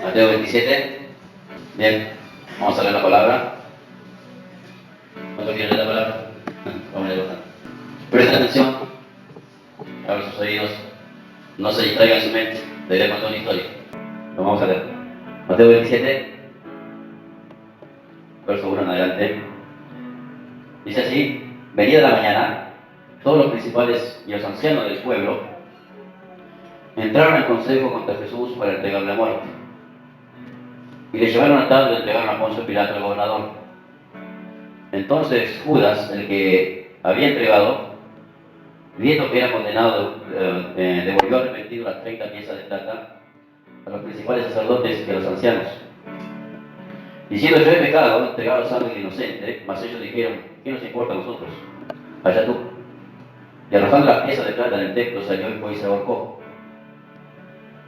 Mateo 27. Bien, vamos a leer la palabra. ¿Cuánto quiere leer la palabra? Vamos a leerla. Presta atención, abran sus oídos, no se distraigan su mente, le iré contando una historia. Lo vamos a leer. Mateo 27, verso 1 en adelante. Dice así: venida la mañana, todos los principales y los ancianos del pueblo entraron al consejo contra Jesús para entregarle a muerte. Y le llevaron atado y le entregaron a Poncio Pilato, el gobernador. Entonces Judas, el que había entregado, viendo que era condenado, devolvió arrepentido las 30 piezas de plata a los principales sacerdotes y a los ancianos, diciendo: yo he pecado, he entregado sangre inocente. Mas ellos dijeron: ¿qué nos importa a nosotros? Allá tú. Y arrojando las piezas de plata en el templo, salió y fue y se ahorcó.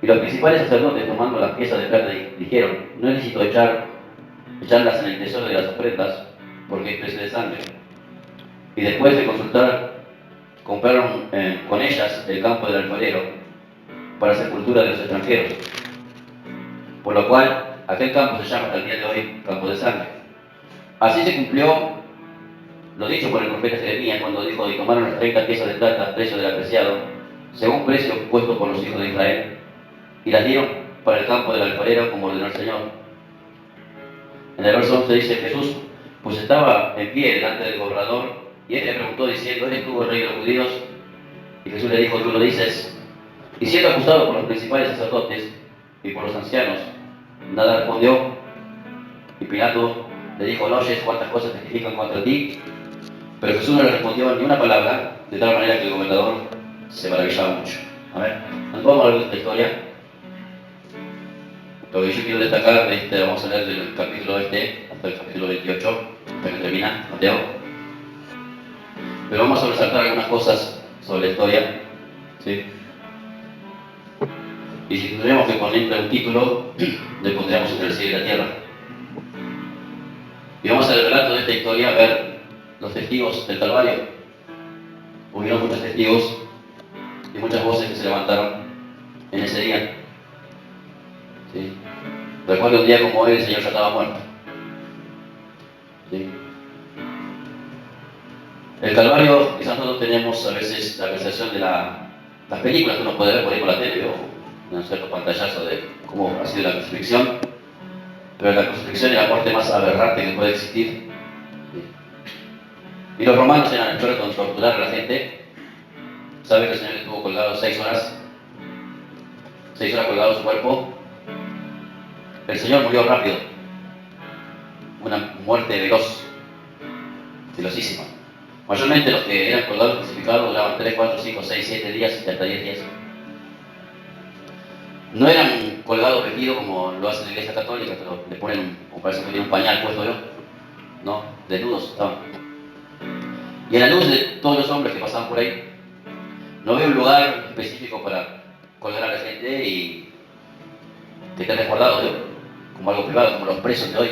Y los principales sacerdotes, tomando las piezas de plata, dijeron: no es lícito echarlas en el tesoro de las ofrendas, porque es precio de sangre. Y después de consultar, compraron con ellas el campo del alfarero para sepultura de los extranjeros, por lo cual aquel campo se llama hasta el día de hoy campo de sangre. Así se cumplió lo dicho por el profeta Jeremías cuando dijo: y tomaron las 30 piezas de plata, precio del apreciado, según precio puesto por los hijos de Israel, y las dieron para el campo del alfarero, como ordenó el Señor. En el verso 11 dice: Jesús pues estaba en pie delante del gobernador, y él le preguntó diciendo: ¿eres tú el rey de los judíos? Y Jesús le dijo: tú lo dices. Y siendo acusado por los principales sacerdotes y por los ancianos, nada respondió. Y Pilato le dijo: ¿no oyes cuántas cosas testifican contra ti? Pero Jesús no le respondió ni una palabra, de tal manera que el gobernador se maravillaba mucho. A ver, nos vamos a ver esta historia. Lo que yo quiero destacar, vamos a leer del capítulo hasta el capítulo 28, hasta que termina Mateo. Pero vamos a resaltar algunas cosas sobre la historia, ¿sí? Y si tendríamos que ponerle un título, le pondríamos Entre el cielo y la tierra. Y vamos al relato de esta historia a ver los testigos del Calvario. Hubieron muchos testigos y muchas voces que se levantaron en ese día. ¿Sí? Recuerdo un día como hoy, el Señor ya estaba muerto. ¿Sí? El Calvario, quizás nosotros tenemos a veces la percepción de las películas que uno puede ver por ahí por la tele, o un cierto pantallazo de cómo ha sido la crucifixión, pero la crucifixión es la muerte más aberrante que puede existir. ¿Sí? Y los romanos eran expertos en torturar a la gente. ¿Sabe que el Señor estuvo colgado 6 horas? 6 horas colgado en su cuerpo. El Señor murió rápido, una muerte veloz, velocísima. Mayormente los que eran colgados crucificados duraban 3, 4, 5, 6, 7 días y hasta 10 días. No eran colgados vestidos como lo hace la Iglesia Católica, pero le ponen, como parece que tiene un pañal puesto yo, ¿no? Desnudos estaban. Y en la luz de todos los hombres que pasaban por ahí, no veo un lugar específico para colgar a la gente y que esté resguardado, ¿no? Como algo privado, como los presos de hoy,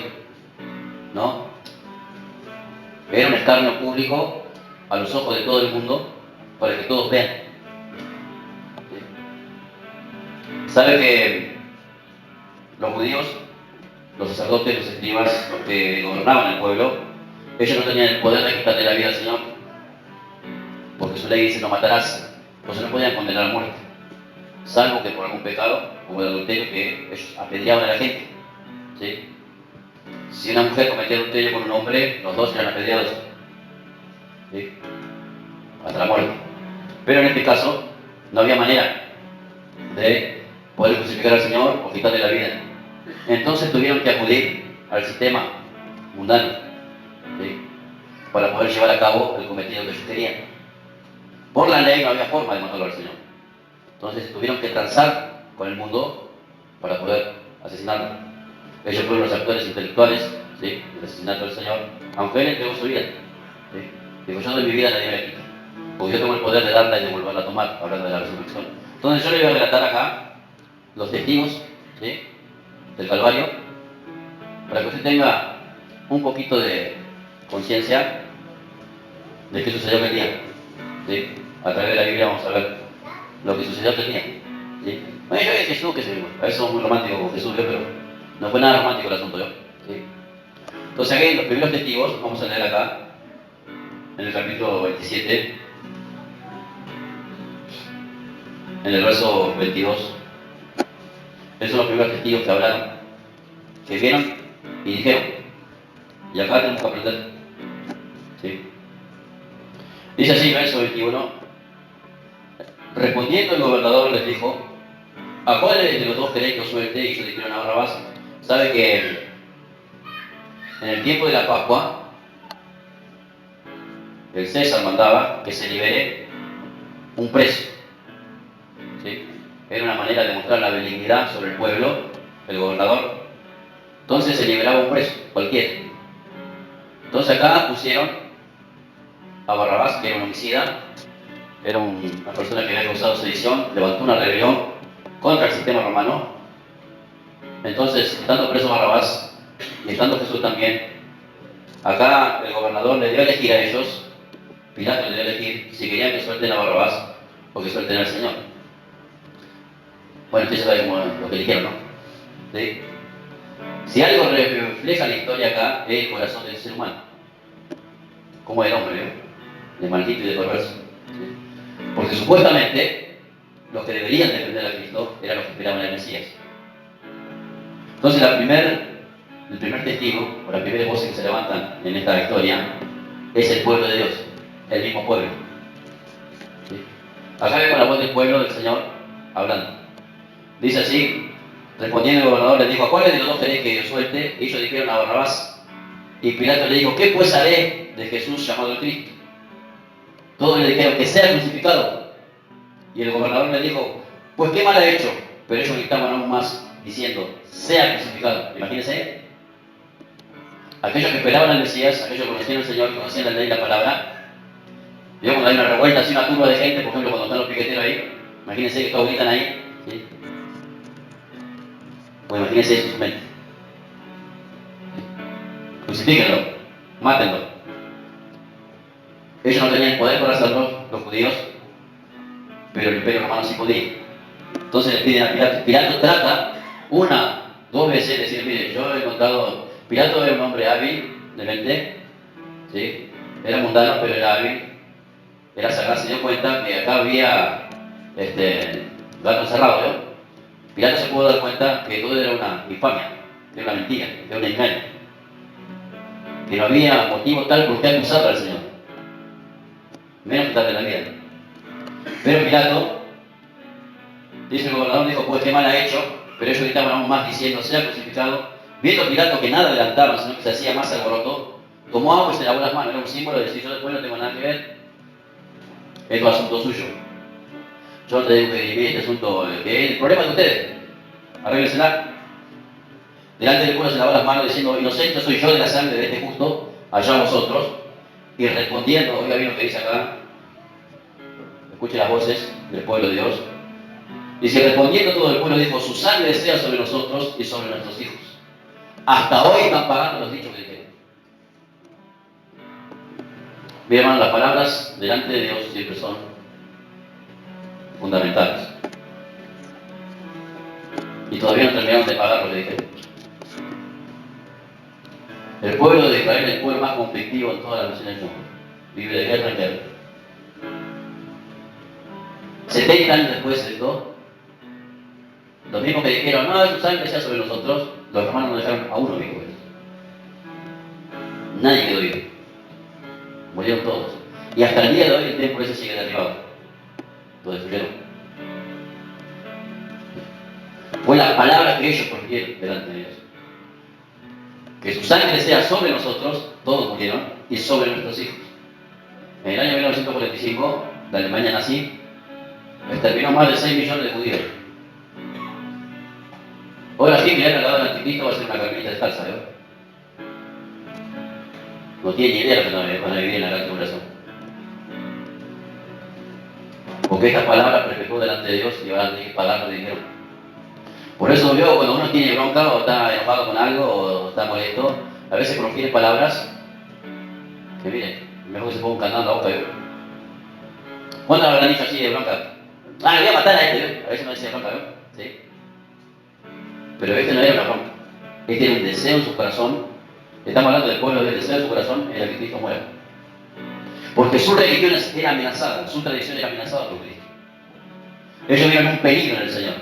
¿no? Era un escarnio público a los ojos de todo el mundo para que todos vean. ¿Sí? ¿Sabe que los judíos, los sacerdotes, los escribas, los que gobernaban el pueblo, ellos no tenían el poder de quitarle la vida al Señor? Porque su ley dice: no matarás. Entonces no podían condenar a muerte, salvo que por algún pecado, como el adulterio, que ellos apedreaban a la gente. ¿Sí? Si una mujer cometía adulterio con un hombre, los dos eran apedreados, ¿sí? Hasta la muerte. Pero en este caso no había manera de poder crucificar al Señor o quitarle la vida. Entonces tuvieron que acudir al sistema mundano, ¿sí? Para poder llevar a cabo el cometido que ellos querían. Por la ley no había forma de matarlo al Señor. Entonces tuvieron que transar con el mundo para poder asesinarlo. Ellos fueron los actores intelectuales, ¿sí?, del asesinato del Señor, aunque Él entregó su vida. ¿Sí? Dijo: yo doy mi vida, nadie me la quita, porque yo tengo el poder de darla y de volverla a tomar, hablando de la resurrección. Entonces yo le voy a relatar acá los testigos, ¿sí?, del Calvario, para que usted tenga un poquito de conciencia de qué sucedió aquel día. ¿Sí? A través de la Biblia vamos a ver lo que sucedió aquel día. ¿Sí? Bueno, yo de Jesús, que a veces somos muy románticos con Jesús, pero No fue nada romántico el asunto, ¿yo? ¿Sí? Entonces aquí los primeros testigos, vamos a leer acá, en el capítulo 27, en el verso 22. Esos son los primeros testigos que hablaron, que vieron y dijeron. Y acá tenemos que aprender. ¿Sí? Dice así, verso 21. Respondiendo el gobernador les dijo: ¿a cuáles de los dos queréis que os suelte? Y ellos dijeron a Barrabás. Sabe que en el tiempo de la Pascua, el César mandaba que se libere un preso. ¿Sí? Era una manera de mostrar la benignidad sobre el pueblo, el gobernador. Entonces se liberaba un preso, cualquiera. Entonces acá pusieron a Barrabás, que era un homicida, era una persona que había causado sedición, levantó una rebelión contra el sistema romano. Entonces, estando preso Barrabás y estando Jesús también, acá el gobernador le dio a elegir a ellos, Pilato le dio a elegir si querían que suelten a Barrabás o que suelten al Señor. Bueno, ustedes saben lo que eligieron, ¿no? ¿Sí? Si algo refleja la historia acá, es el corazón del ser humano. Como el hombre, ¿eh? De maldito y de perverso. ¿Sí? Porque supuestamente los que deberían defender a Cristo eran los que esperaban al Mesías. Entonces el primer testigo, o las primeras voces que se levantan en esta historia, es el pueblo de Dios, el mismo pueblo. ¿Sí? Acá vemos la voz del pueblo del Señor hablando. Dice así, respondiendo el gobernador les dijo: ¿a cuáles de los dos queréis que yo suelte? Y ellos dijeron a Barrabás. Y Pilato le dijo: ¿qué pues haré de Jesús llamado el Cristo? Todos le dijeron: que sea crucificado. Y el gobernador le dijo: pues qué mal ha hecho. Pero ellos gritaban aún más, diciendo: sea crucificado. Imagínense, aquellos que esperaban al Mesías, aquellos que conocían al Señor, que conocían la ley y la palabra. Yo cuando hay una revuelta, así una turba de gente, por ejemplo, cuando están los piqueteros ahí, imagínense que todos gritan ahí, ¿sí? Pues imagínense eso en su mente. Crucifíquenlo, mátenlo. Ellos no tenían poder para hacerlo, los judíos, pero el imperio romano sí podía. Entonces le piden a Pilato. Pilato trata dos veces, decir: mire, yo he encontrado. Pilato era un hombre hábil, de mente, ¿sí? Era mundano, pero era hábil, era sagaz. Se dio cuenta que acá había gato encerrado, ¿no? Pilato se pudo dar cuenta que todo era una infamia, era una mentira, era un engaño, que no había motivo tal por qué acusar al Señor, menos quitarle la vida. Pero Pilato, dice el gobernador, dijo: pues qué mal ha hecho. Pero ellos gritaban aún más, diciendo: sea crucificado. Viendo Pilato que nada adelantaba, sino que se hacía más alboroto, tomó agua y se lavó las manos. Era un símbolo de decir: yo después no tengo nada que ver, esto es asunto suyo. Yo te digo que dirimir este asunto, que es el problema de ustedes, arréglensela. Delante del pueblo se lavó las manos diciendo: inocente soy yo de la sangre de este justo, allá vosotros. Y respondiendo, oiga bien lo que dice acá, escuche las voces del pueblo de Dios. Dice: respondiendo todo el pueblo dijo: su sangre sea sobre nosotros y sobre nuestros hijos. Hasta hoy están pagando los dichos que dijeron. Mi hermano, las palabras delante de Dios siempre son fundamentales. Y todavía no terminaron de pagar lo que dijeron. El pueblo de Israel es el pueblo más conflictivo en todas las naciones del mundo. Vive de guerra en guerra. 70 años después de esto, los mismos que dijeron: no, su sangre sea sobre nosotros, los romanos no dejaron a uno vivo. Nadie quedó vivo. Murieron todos. Y hasta el día de hoy el templo ese sigue derribado. Lo destruyeron. Fue la palabra que ellos profirieron delante de Dios. Que su sangre sea sobre nosotros, todos murieron, y sobre nuestros hijos. En el año 1945, la Alemania nazi exterminó más de 6 millones de judíos. Ahora sí, mirar al lado del anticristo va a ser una carmelita descalza, ¿no? No tiene ni idea de lo que van a vivir en la gran tribulación. Porque estas palabras perpetuó delante de Dios y van a tener que pagarlo de dinero. Por eso veo, cuando uno tiene bronca o está enojado con algo o está molesto, a veces profiere palabras que, miren, mejor que se ponga un candado en la boca. ¿Cuándo habrán dicho así de bronca? Ah, le voy a matar a este, ¿no? A veces no decía bronca, ¿no? ¿Sí? Pero este no era una bronca. Él tiene un deseo en su corazón. Estamos hablando del pueblo del deseo en su corazón, era que Cristo muera. Porque su religión era amenazada, su tradición era amenazada por Cristo. Ellos vieron un peligro en el Señor.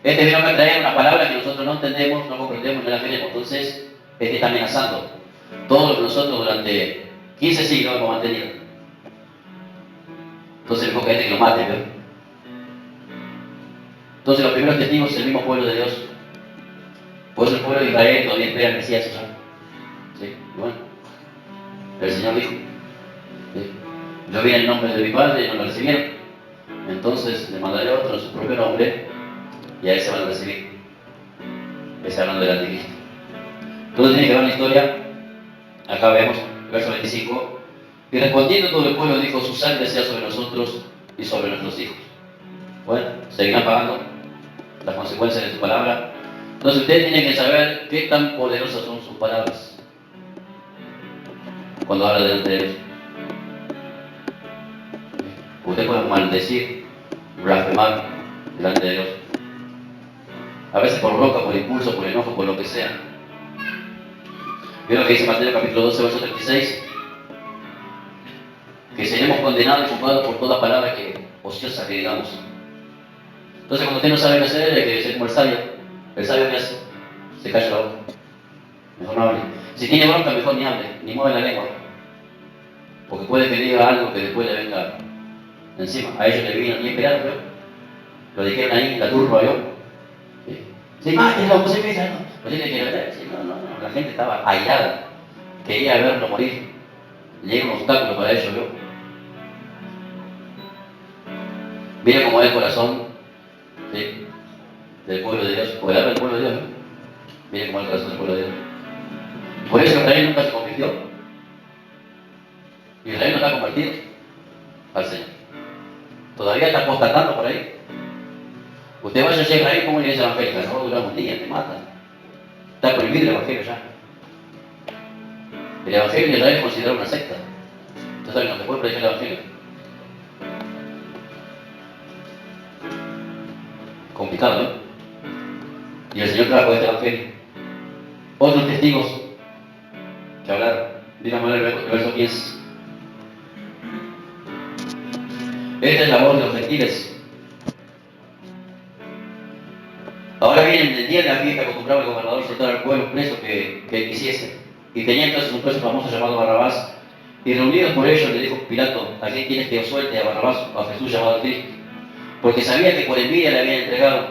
Este vino a traer una palabra que nosotros no entendemos, no comprendemos, no la queremos. Entonces, este está amenazando todo lo que nosotros durante 15 siglos hemos mantenido. Entonces, el gente que lo mate, ¿verdad? Entonces, los primeros testigos es el mismo pueblo de Dios. Por eso el pueblo de Israel todavía espera al Mesías. ¿Sí? Y bueno, el Señor dijo: ¿sí? Yo vine en nombre de mi Padre y no lo recibieron. Entonces le mandaré otro en su propio nombre y a ese van a recibir. Ese hablando del anticristo. Entonces tiene que ver la historia. Acá vemos, verso 25. Y respondiendo todo el pueblo dijo: su sangre sea sobre nosotros y sobre nuestros hijos. Bueno, seguirán pagando las consecuencias de su palabra. Entonces ustedes tienen que saber qué tan poderosas son sus palabras cuando habla delante de ellos. Usted puede maldecir, blasfemar delante de Dios. A veces por roca, por impulso, por enojo, por lo que sea. ¿Vieron lo que dice Mateo capítulo 12, verso 36? Que seremos condenados y juzgados por toda palabra que ociosa que digamos. Entonces, cuando usted no sabe qué hacer, hay que ser como el sabio. El sabio, ¿qué hace? Se calla la boca. Mejor no hable. Si tiene bronca, mejor ni hable, ni mueve la lengua. Porque puede que diga algo que después le venga encima. A ellos le vino ni esperado, pero lo dijeron ahí, la turba, ¿vio? Sí, mátelo, no se pesa, ¿no? Pues tiene que ver. Sí, no. La gente estaba airada. Quería verlo morir. Llega un obstáculo para ellos, ¿vio? Mira cómo es el corazón, ¿sí?, del pueblo de Dios. Porque habla del pueblo de Dios, ¿no? Mira cómo es el corazón del pueblo de Dios. Por eso Israel nunca se convirtió. Israel no está convertido al Señor. Todavía está constatando por ahí. Usted vaya a Israel como una iglesia evangélica, no va a durar un día, te matan. Está prohibido el evangelio ya. El evangelio en Israel es considerado una secta. Usted sabe que no se puede predicar el evangelio. Complicado, ¿no? Y el Señor trajo este evangelio. Otros testigos que hablaron. Dígame el verso 15. Esta es la voz de los gentiles. Ahora bien, el día de la fiesta acostumbraba el gobernador soltar al pueblo preso que quisiese. Y tenía entonces un preso famoso llamado Barrabás. Y reunidos por ellos le dijo Pilato: ¿a quién quieres que os suelte, a Barrabás o a Jesús llamado Cristo? Porque sabía que por envidia le habían entregado.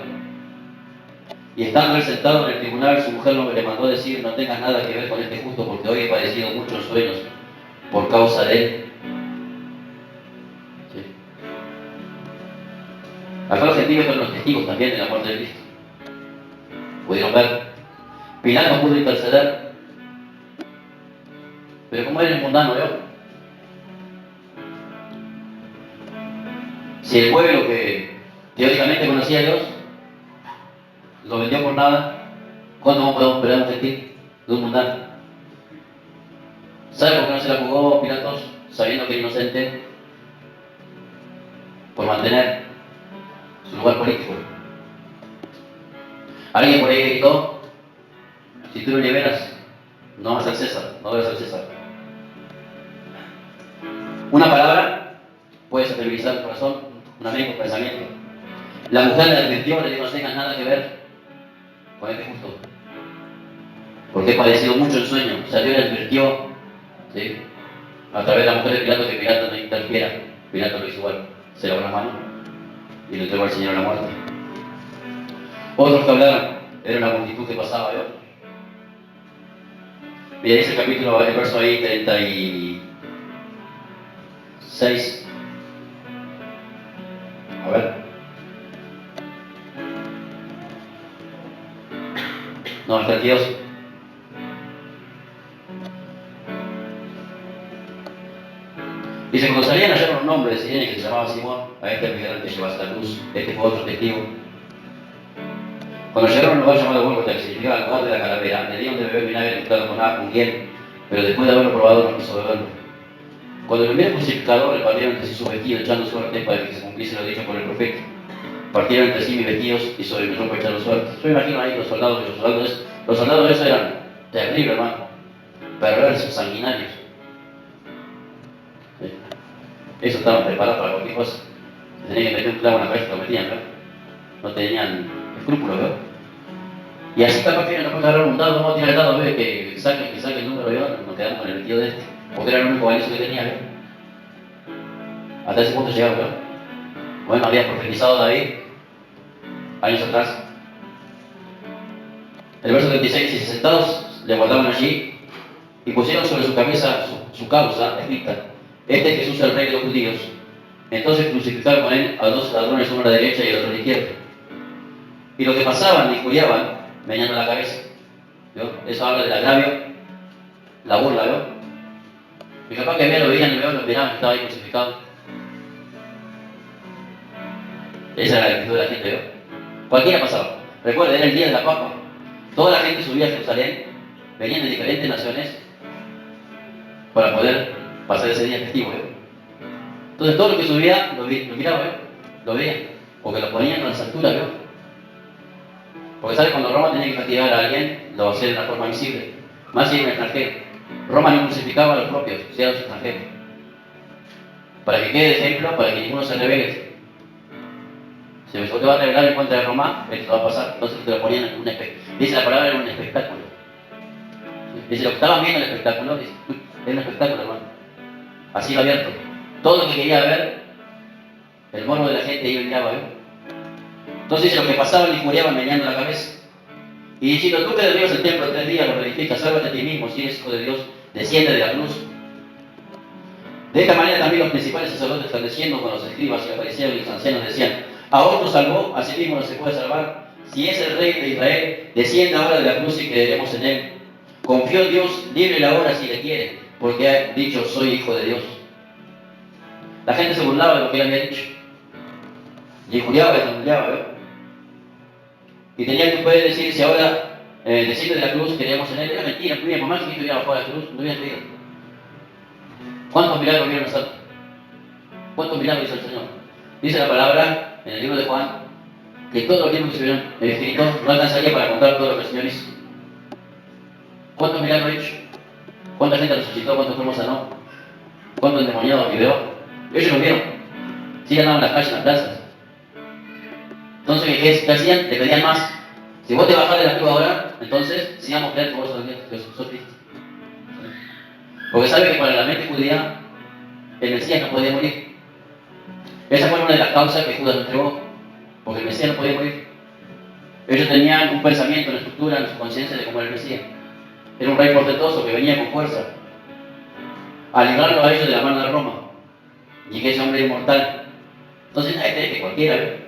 Y estando él sentado en el tribunal, su mujer le mandó decir: no tengas nada que ver con este justo, porque hoy he padecido muchos sueños por causa de él. ¿Sí? Acá los gentiles fueron los testigos también de la muerte de Cristo. Pudieron ver. Pilato pudo interceder. Pero como era el mundano, ¿vio? Si el pueblo que teóricamente conocía a Dios lo vendió por nada, ¿cuándo podemos esperar un gentil de un mundano? ¿Sabe por qué no se la jugó Pilatos, sabiendo que era inocente? Por mantener su lugar político. Alguien por ahí gritó: si tú lo liberas, no amas al César, no debes al César. Una palabra puede sensibilizar el corazón, un amigo, un pensamiento. La mujer le advirtió, le dijo: no tengas nada que ver con este justo, porque he padecido mucho el sueño. Salió y le advirtió, ¿sí?, a través de la mujer de Pilato, que Pilato no interfiera. Pilato lo hizo igual, se lavó la mano y le entregó al Señor a la muerte. Otros que hablaron, era una multitud que pasaba, ¿vio? Mira, dice el capítulo, el verso ahí 36. A ver. No, el 32. Dice: cuando salían hallaron un hombre de Sirene que se llamaba Simón. A este el migrante llevó hasta la cruz. Este fue otro testigo. Cuando llegaron a un lugar llamado Gólgota, que significa el lugar de la calavera, le dieron de beber vinagre mezclado con hiel, pero después de haberlo probado no quiso beberlo. Cuando el primer crucificador, le partieron entre sí su vestido, echando suerte para que se cumpliese lo dicho por el profeta. partieron entre sí mis vestidos y sobre mi ropa echaron suerte. Yo me imagino ahí los soldados, los soldados esos eran terribles, hermano, perversos, sanguinarios. ¿Sí? Eso estaban preparados para cualquier cosa. Se tenían que meter un clavo en la cabeza, lo metían, ¿verdad? No tenían escrúpulos, ¿verdad? Y así capaz que no puede agarrar un dado, vamos a tirar el dado, ¿ves? Que saque el número, ¿verdad? Nos quedamos con el vestido de este, porque era el único valioso que tenía, ¿verdad? Hasta ese punto llegaron, ¿verdad? Bueno, había profetizado David años atrás. El verso 36 dice: sentados le guardaban allí y pusieron sobre su cabeza su causa escrita: este es Jesús, el rey de los judíos. Entonces crucificaron con él a dos ladrones, uno a la derecha y el otro a la izquierda. Y los que pasaban le injuriaban, meneando la cabeza. ¿Vio? Eso habla del agravio, la burla, ¿vio? Y capaz que lo veían, lo miraban, que estaba ahí crucificado. Esa era la actitud de la gente, ¿vio? Cualquiera pasaba. Recuerda, era el día de la Pascua. Toda la gente subía a Jerusalén, venían de diferentes naciones para poder pasar ese día festivo, ¿vio? Entonces todo lo que subía lo miraba, ¿vio? Lo veían, porque lo ponían a las alturas, ¿vio? Porque ¿sabes? Cuando Roma tenía que castigar a alguien, lo hacía de una forma visible. Más si era un extranjero. Roma no crucificaba a los propios, si eran los extranjeros. Para que quede de ejemplo, para que ninguno se rebele. Si te va a rebelar en contra de Roma, esto va a pasar. Entonces te lo ponían en un espectáculo. Dice la palabra, era un espectáculo. Dice, lo que estaban viendo el espectáculo, dice, era un espectáculo, hermano. Así lo abierto. Todo lo que quería ver, el morbo de la gente iba y miraba, ¿vio? Entonces los que pasaban le injuriaban meneando la cabeza. Y diciendo: tú que derribas el templo 3 días, lo reedificas, sálvate a ti mismo, si eres hijo de Dios, desciende de la cruz. De esta manera también los principales sacerdotes, estableciendo con los escribas y los fariseos y los ancianos, decían: a otro salvó, a sí mismo no se puede salvar. Si es el rey de Israel, descienda ahora de la cruz y creeremos en él. Confió en Dios, líbrele ahora si le quiere, porque ha dicho: soy hijo de Dios. La gente se burlaba de lo que él había dicho. Y injuriaba y denunciaba, ¿verdad? Y tenían que poder decir: si ahora desciende de la cruz, creíamos en él. Era mentira, no por más que estuviera bajo la cruz, no hubieran creído. ¿Cuántos milagros vieron nosotros? ¿Cuántos milagros hizo el Señor? Dice la palabra en el libro de Juan que todo el tiempo que se vieron escrito no alcanzaría para contar todo lo que el Señor hizo. ¿Cuántos milagros ha hecho? ¿Cuánta gente resucitó? ¿Cuántos enfermos sanó? ¿Cuántos endemoniados liberó? Ellos lo vieron. Sí, andaban en las calles, en las plazas. Entonces, ¿qué hacían? Le pedían más. Si vos te bajás de la cruz ahora, entonces sigamos creyendo que vos sos Cristo. Porque sabe que para la mente judía el Mesías no podía morir. Esa fue una de las causas que Judas lo entregó, porque el Mesías no podía morir. Ellos tenían un pensamiento, una estructura en su conciencia de cómo era el Mesías. Era un rey portentoso que venía con fuerza a librarlo a ellos de la mano de Roma, y que ese hombre era inmortal. Entonces nadie cree que cualquiera, ¿ve?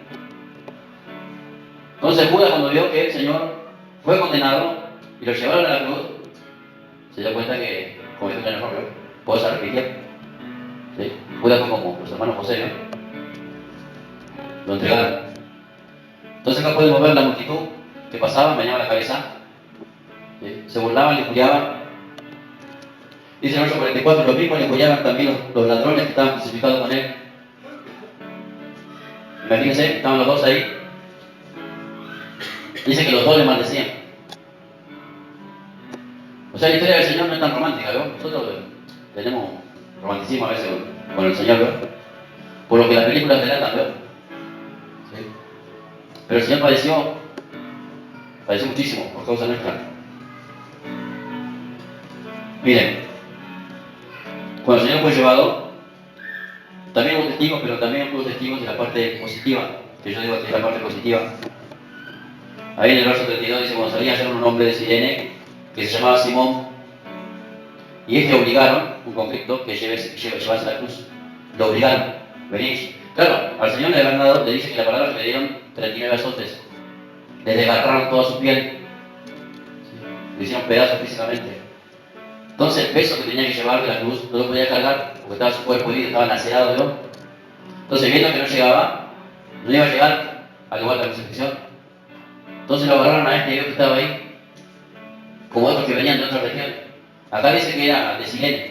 Entonces Judas, cuando vio que el Señor fue condenado y lo llevaron a la cruz, se dio cuenta que cometió un error, ¿ve? Por eso se arrepintió. ¿Sí? Judas fue como los hermanos José, ¿no? Lo entregaron. Entonces acá podemos ver la multitud que pasaba, meneaba la cabeza, ¿sí? Se burlaban, le injuriaban. Dice el verso 44: los mismos le injuriaban también los ladrones que estaban crucificados con él. Imagínense, estaban los dos ahí. Dice que los dos le maldecían. O sea, la historia del Señor no es tan romántica, ¿no? Nosotros tenemos romanticismo a veces con el Señor, ¿no? Por lo que las películas relatan, ¿no? ¿Sí? Pero el Señor padeció muchísimo por causa nuestra. Miren, cuando el Señor fue llevado, también hubo testigos, pero también hubo testigos de la parte positiva, que yo digo que es la parte positiva. Ahí en el verso 32 dice: cuando salía ayer un hombre de Sirene que se llamaba Simón, y este obligaron, un conflicto, que llevase la cruz. Lo obligaron, venís. Claro, al Señor le habían dado, le dice que la palabra que le dieron 39 azotes. Le desgarraron toda su piel. ¿Sí? Le hicieron pedazos físicamente. Entonces el peso que tenía que llevar de la cruz no lo podía cargar, porque estaba su cuerpo herido, estaba lacerado, ¿no? Entonces, viendo que no llegaba, no iba a llegar al lugar de la crucifixión. Entonces lo agarraron a este que estaba ahí, como otros que venían de otras regiones. Acá dice que era de Sirene.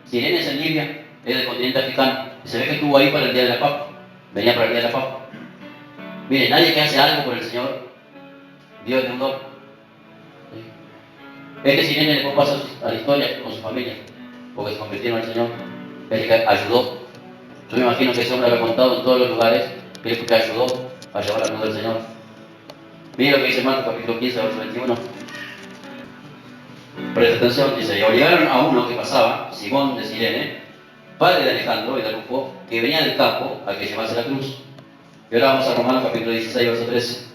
Sirene es en Libia, es del continente africano. Y se ve que estuvo ahí para el día de la Pascua. Venía para el día de la Pascua. Mire, nadie que hace algo por el Señor, Dios le un don. Este sirene después pasó a la historia con su familia, porque se convirtieron al Señor. Él que ayudó. Yo me imagino que ese hombre habrá contado en todos los lugares que él que ayudó a llevar la luz del Señor. Mire lo que dice Marcos capítulo 15, verso 21. Presta atención, dice, y obligaron a uno que pasaba, Simón de Cirene, padre de Alejandro y de Rufo, que venía del campo a que llevase la cruz. Y ahora vamos a Romanos capítulo 16, verso 13.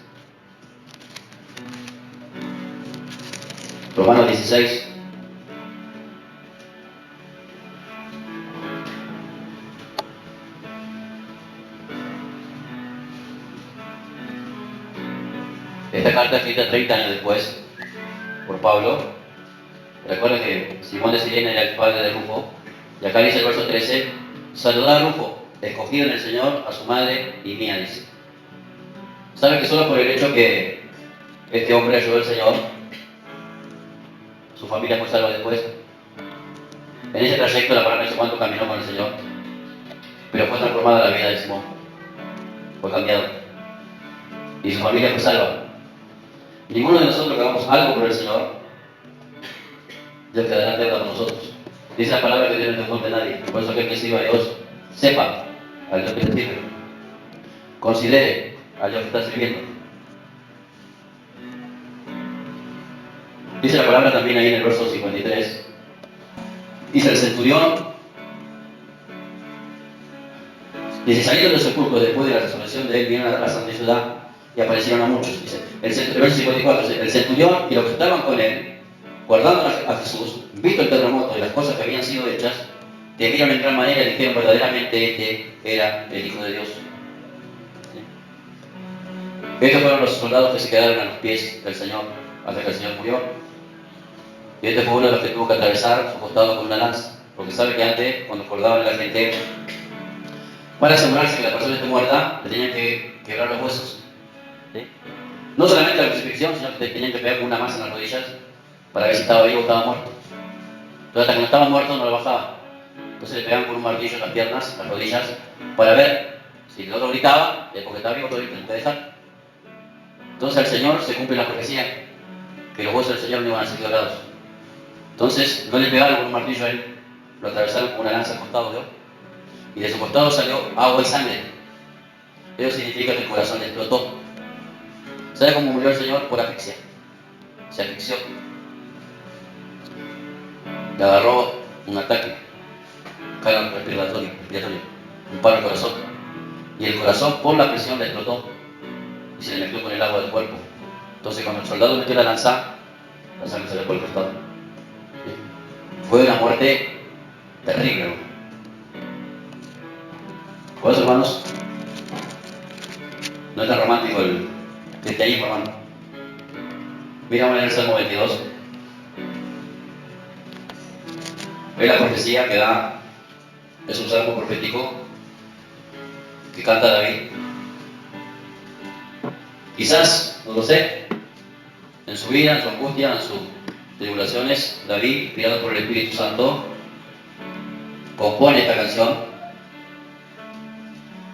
Romanos 16. Esta carta escrita 30 años después por Pablo. Recuerda que Simón de Cirene era el padre de Rufo. Y acá dice el verso 13, saludad a Rufo, escogido en el Señor, a su madre y mía, dice. ¿Sabe que solo por el hecho que este hombre ayudó al Señor, su familia fue salva después? En ese trayecto la palabra no sé cuánto caminó con el Señor, pero fue transformada la vida de Simón. Fue cambiado. Y su familia fue salva. Ninguno de nosotros que hagamos algo por el Señor, Dios quedará deuda con nosotros. Dice la palabra que Dios no te de nadie. Por eso aquel que sirva a Dios, sepa al Dios que te sirve. Considere al Dios que está sirviendo. Dice la palabra también ahí en el verso 53. Dice el centurión, dice, saliendo del sepulcro después de la resurrección de él, vinieron a la santa ciudad y aparecieron a muchos. Dice, el verso 54, dice, el centurión y los que estaban con él, guardando a Jesús, visto el terremoto y las cosas que habían sido hechas, temieron en gran manera y dijeron, verdaderamente este era el Hijo de Dios. ¿Sí? Estos fueron los soldados que se quedaron a los pies del Señor hasta que el Señor murió. Y este fue uno de los que tuvo que atravesar su costado con una lanza, porque sabe que antes, cuando colgaban a la gente, para asegurarse que la persona esté muerta, le tenían que quebrar los huesos. ¿Sí? No solamente la crucifixión, sino que te tenían que pegar con una masa en las rodillas para ver si estaba vivo o estaba muerto. Entonces, hasta que no estaba muerto, no lo bajaba. Entonces le pegaban con un martillo en las piernas, las rodillas, para ver si el otro gritaba, porque estaba vivo, todavía tenía que dejar. Entonces, al Señor se cumple la profecía que los huesos del Señor no iban a ser quebrados. Entonces, no le pegaron con un martillo a él, lo atravesaron con una lanza al costado, ¿no? Y de su costado salió agua y sangre. Eso significa que el corazón le explotó. ¿Sabe cómo murió el Señor? Por asfixia. Se asfixió. Le agarró un ataque, carga respiratorio, un paro al corazón. Y el corazón, por la presión, le explotó y se le mezcló con el agua del cuerpo. Entonces, cuando el soldado metió la lanza, la sangre salió por el costado. Fue una muerte terrible, ¿no? Por eso, hermanos, no es tan romántico el cristianismo, hermano. Miramos en el Salmo 22. Es la profecía que da, es un salmo profético que canta David. Quizás, no lo sé, en su vida, en su angustia, en sus tribulaciones, David, inspirado por el Espíritu Santo, compone esta canción.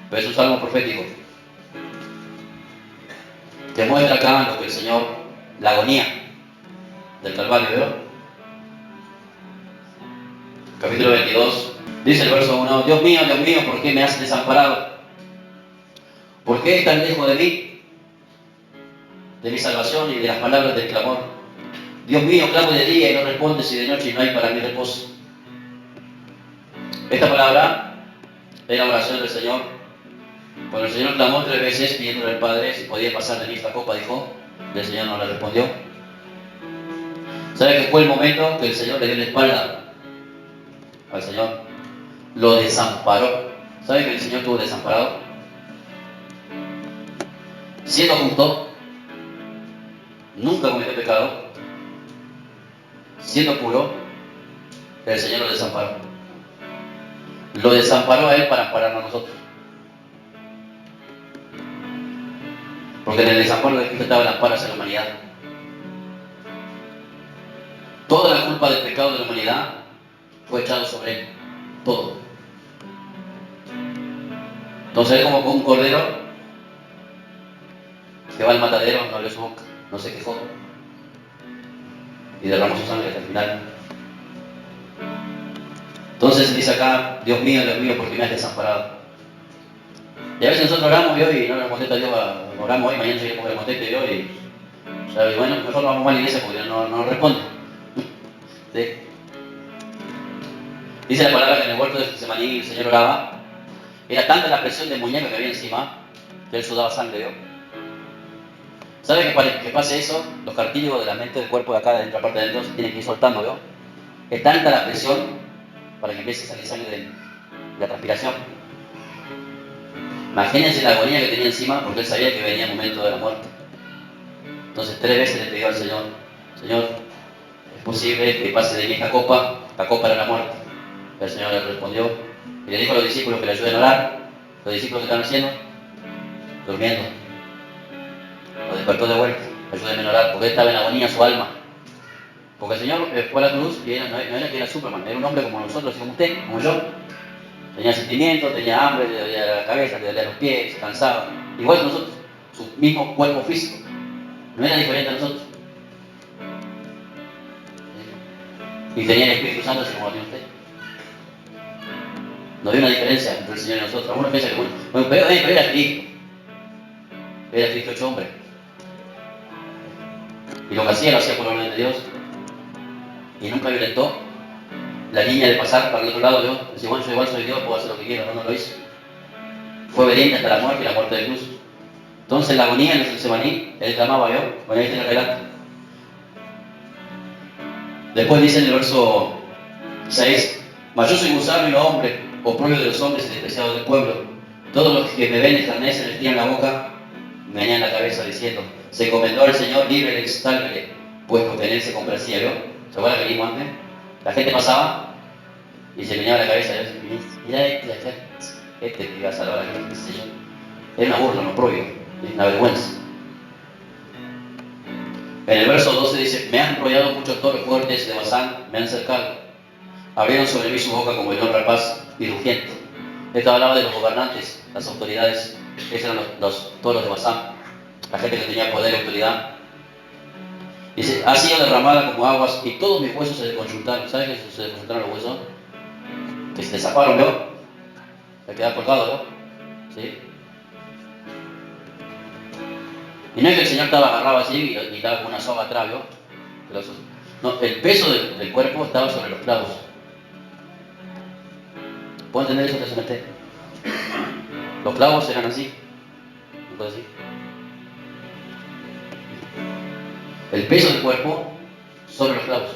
Pero es un salmo profético que muestra acá lo que el Señor, la agonía del Calvario, ¿veo? Capítulo 22, dice el verso 1, Dios mío, ¿por qué me has desamparado? ¿Por qué estás lejos de mí? De mi salvación y de las palabras del clamor. Dios mío, clamo de día y no respondes, y de noche no hay para mí reposo. Esta palabra es la oración del Señor. Cuando el Señor clamó 3 veces pidiéndole al Padre si podía pasar de mí esta copa, dijo, y el Señor no le respondió. ¿Sabe que fue el momento que el Señor le dio la espalda al Señor? Lo desamparó. ¿Sabe que el Señor estuvo desamparado? Siendo justo, nunca cometió pecado, siendo puro, el Señor lo desamparó. Lo desamparó a Él para ampararnos a nosotros. Porque en el desamparo de Cristo estaba el amparo hacia la humanidad. Toda la culpa del pecado de la humanidad fue echado sobre Él. Todo. Entonces Él, como un cordero, Jehová el matadero no abrió su boca, no se quejó y derramó su sangre hasta el final. Entonces dice acá, Dios mío, ¿por qué me has desamparado? Y a veces nosotros oramos y hoy no le contesta a Dios, oramos hoy, mañana seguimos que le conteste Dios y ya, bueno, mejor vamos a la iglesia porque no nos responde. ¿Sí? Dice la palabra que en el huerto de Getsemaní el Señor oraba. Era tanta la presión del muñeco que había encima que él sudaba sangre, ¿vio? ¿Sabe que para que pase eso? Los cartílagos de la mente, del cuerpo de acá, de la parte de adentro, se tienen que ir soltando, ¿vio? Es tanta la presión para que empiece a salir sangre de la transpiración. Imagínense la agonía que tenía encima porque él sabía que venía el momento de la muerte. Entonces 3 veces le pidió al Señor, Señor, ¿es posible que pase de mí esta copa? La copa era la muerte. El Señor le respondió y le dijo a los discípulos que le ayuden a orar. Los discípulos que estaban haciendo, durmiendo. Lo despertó de vuelta, ayúdenme a orar, porque él estaba en agonía su alma. Porque el Señor fue a la cruz y no era que era Superman, era un hombre como nosotros y como usted, como yo. Tenía sentimientos, tenía hambre, le dolía la cabeza, le dolía los pies, cansaba. Igual que nosotros, su mismo cuerpo físico. No era diferente a nosotros. Y tenía el Espíritu Santo así como lo tiene usted. No había una diferencia entre el Señor y nosotros. Algunos piensan que, bueno, pero era Cristo. Era Cristo hecho hombre. Y lo que hacía, lo hacía por orden de Dios. Y nunca violentó la línea de pasar para el otro lado. Dios decía, bueno, yo igual soy Dios, puedo hacer lo que quiero. No lo hizo. Fue obediente hasta la muerte y la muerte de cruz. Entonces, la agonía en el Getsemaní, él clamaba, ¿yo? Bueno, ahí está el relato. Después dice en el verso 6, mas yo soy gusano y no hombre, oprobio de los hombres y despreciado del pueblo. Todos los que me ven escarnecen, les tiran la boca, me menean la cabeza diciendo, se encomendó al Señor, líbrele y sálvele, puesto que en él se complacía. ¿Vio? ¿Se acuerdan que vimos antes? La gente pasaba y se meneaba la cabeza. Mira este que iba a salvar a la gente, Señor. Era una burla, un oprobio, una vergüenza. En el verso 12 dice, me han rodeado muchos toros fuertes de Basán, me han cercado. Abrieron sobre mí su boca como el león rapaz y rugiente. Esto hablaba de los gobernantes, las autoridades. Esos eran los toros de Basán, la gente que tenía poder y autoridad. Dice, ha sido derramada como aguas y todos mis huesos se desconjuntaron. ¿Sabes qué se desconjuntaron los huesos? Que se desaparon, ¿no? Se quedaron colgados, ¿no? ¿Sí? Y no es que el Señor estaba agarrado así y estaba con una soga atrás, ¿no? No, el peso del cuerpo estaba sobre los clavos. ¿Pueden entender eso que se mete? Los clavos eran así. ¿No puede decir? El peso del cuerpo sobre los clavos.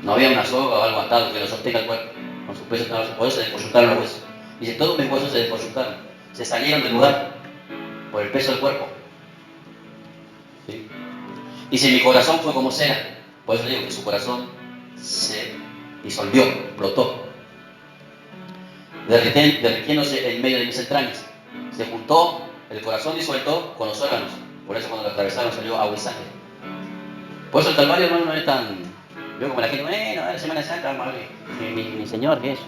No había una soga o algo atado que lo sostenga el cuerpo. Con su peso estaba, por eso se desconjuntaron los huesos. Dice, todos mis huesos se desconjuntaron. Se salieron del lugar por el peso del cuerpo. ¿Sí? Dice, mi corazón fue como cera. Por eso digo que su corazón se disolvió, explotó, derritiéndose en medio de mis entrañas. Se juntó el corazón disuelto con los órganos. Por eso cuando lo atravesaron salió agua y sangre. Por eso el Calvario, hermano, no es tan... Yo como la gente, bueno, la Semana Santa, mi Señor, ¿qué es?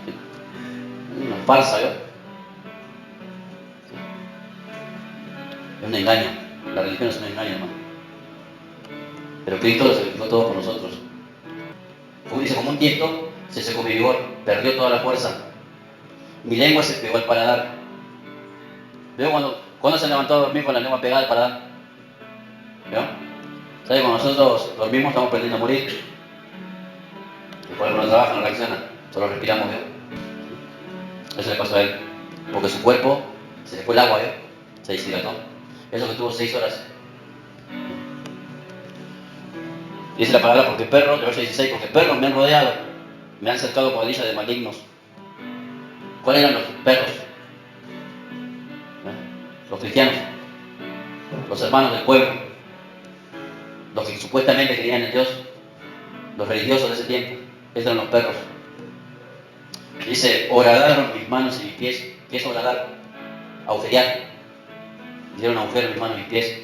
Una farsa, ¿yo? Es un engaño. La religión es un engaño, hermano. Pero Cristo lo sacrificó todo por nosotros. Como dice, como un tiesto, se secó mi vigor, perdió toda la fuerza. Mi lengua se pegó al paladar. ¿Veo cuando se levantó a dormir con la lengua pegada al paladar? ¿Veo? ¿Sabes? Cuando nosotros dormimos estamos perdiendo a morir. Y por algunos trabajan, no reaccionan. Solo respiramos, ¿veo? Eso le pasó a él. Porque su cuerpo se le fue el agua, ¿veo? Se deshidrató. Eso que tuvo 6 horas. Dice la palabra, porque perros, el verso 16, porque perros me han rodeado, me han cercado cuadrillas de malignos. ¿Cuáles eran los perros? Los cristianos, los hermanos del pueblo, los que supuestamente creían en Dios, los religiosos de ese tiempo. Esos eran los perros. Dice, horadaron mis manos y mis pies. ¿Qué es horadar? Agujerear. Hicieron un agujero en mis manos y mis pies.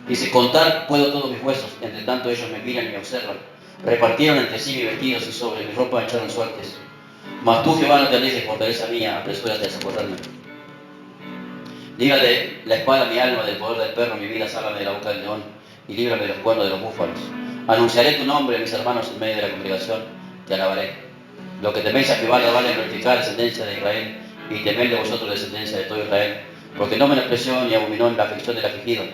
Dice, contar puedo todos mis huesos, entre tanto ellos me miran y me observan. Repartieron entre sí mis vestidos y sobre mi ropa echaron suertes. Mas tú, Jehová, no te alejes, fortaleza mía, apresúrate a socorrerme. Dígale la espada mi alma, del poder del perro mi vida, sálvame de la boca del león y líbrame de los cuernos de los búfalos. Anunciaré tu nombre, mis hermanos, en medio de la congregación, te alabaré. Lo que teméis a Jehová, vale glorificar, descendencia de Israel, y temed de vosotros, descendencia de todo Israel, porque no menospreció ni abominó en la aflicción del afligido,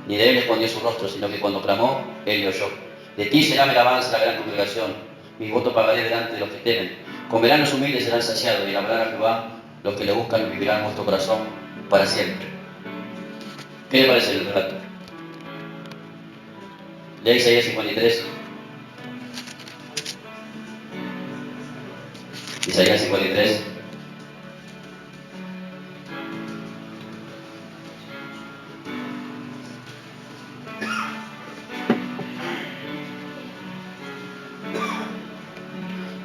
ni de él escondió su rostro, sino que cuando clamó, él le oyó. De ti será mi alabanza la gran congregación, mi voto pagaré delante de los que temen. Comerán los humildes, serán saciados, y alabarán a Jehová los que le buscan, vivirán en vuestro corazón para siempre. ¿Qué le parece el relato? Lea Isaías 53. Isaías 53.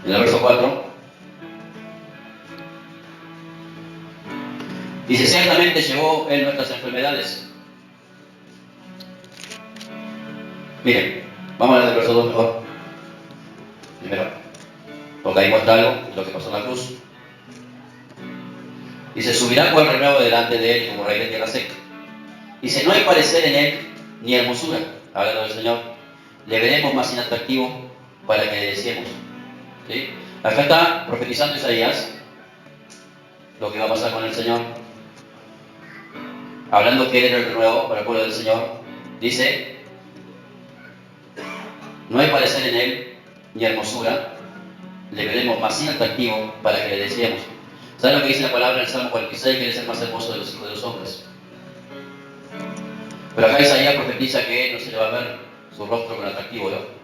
En el verso 4. Dice, ciertamente llevó él nuestras enfermedades. Miren, vamos a leer el verso 2 mejor. Primero, porque ahí muestra algo, lo que pasó en la cruz. Dice, subirá cual renuevo delante de él como rey de tierra seca. Dice, no hay parecer en él ni hermosura, hablando del Señor. Le veremos más inatractivo para que le deseemos. ¿Sí? Acá está profetizando Isaías lo que va a pasar con el Señor. Hablando que él era el renuevo para el pueblo del Señor. Dice, no hay parecer en él ni hermosura, le veremos más inatractivo para que le deseemos. ¿Saben lo que dice la palabra en el Salmo 46? Que es el más hermoso de los hijos de los hombres. Pero acá Isaías profetiza que no se le va a ver su rostro con atractivo, ¿no?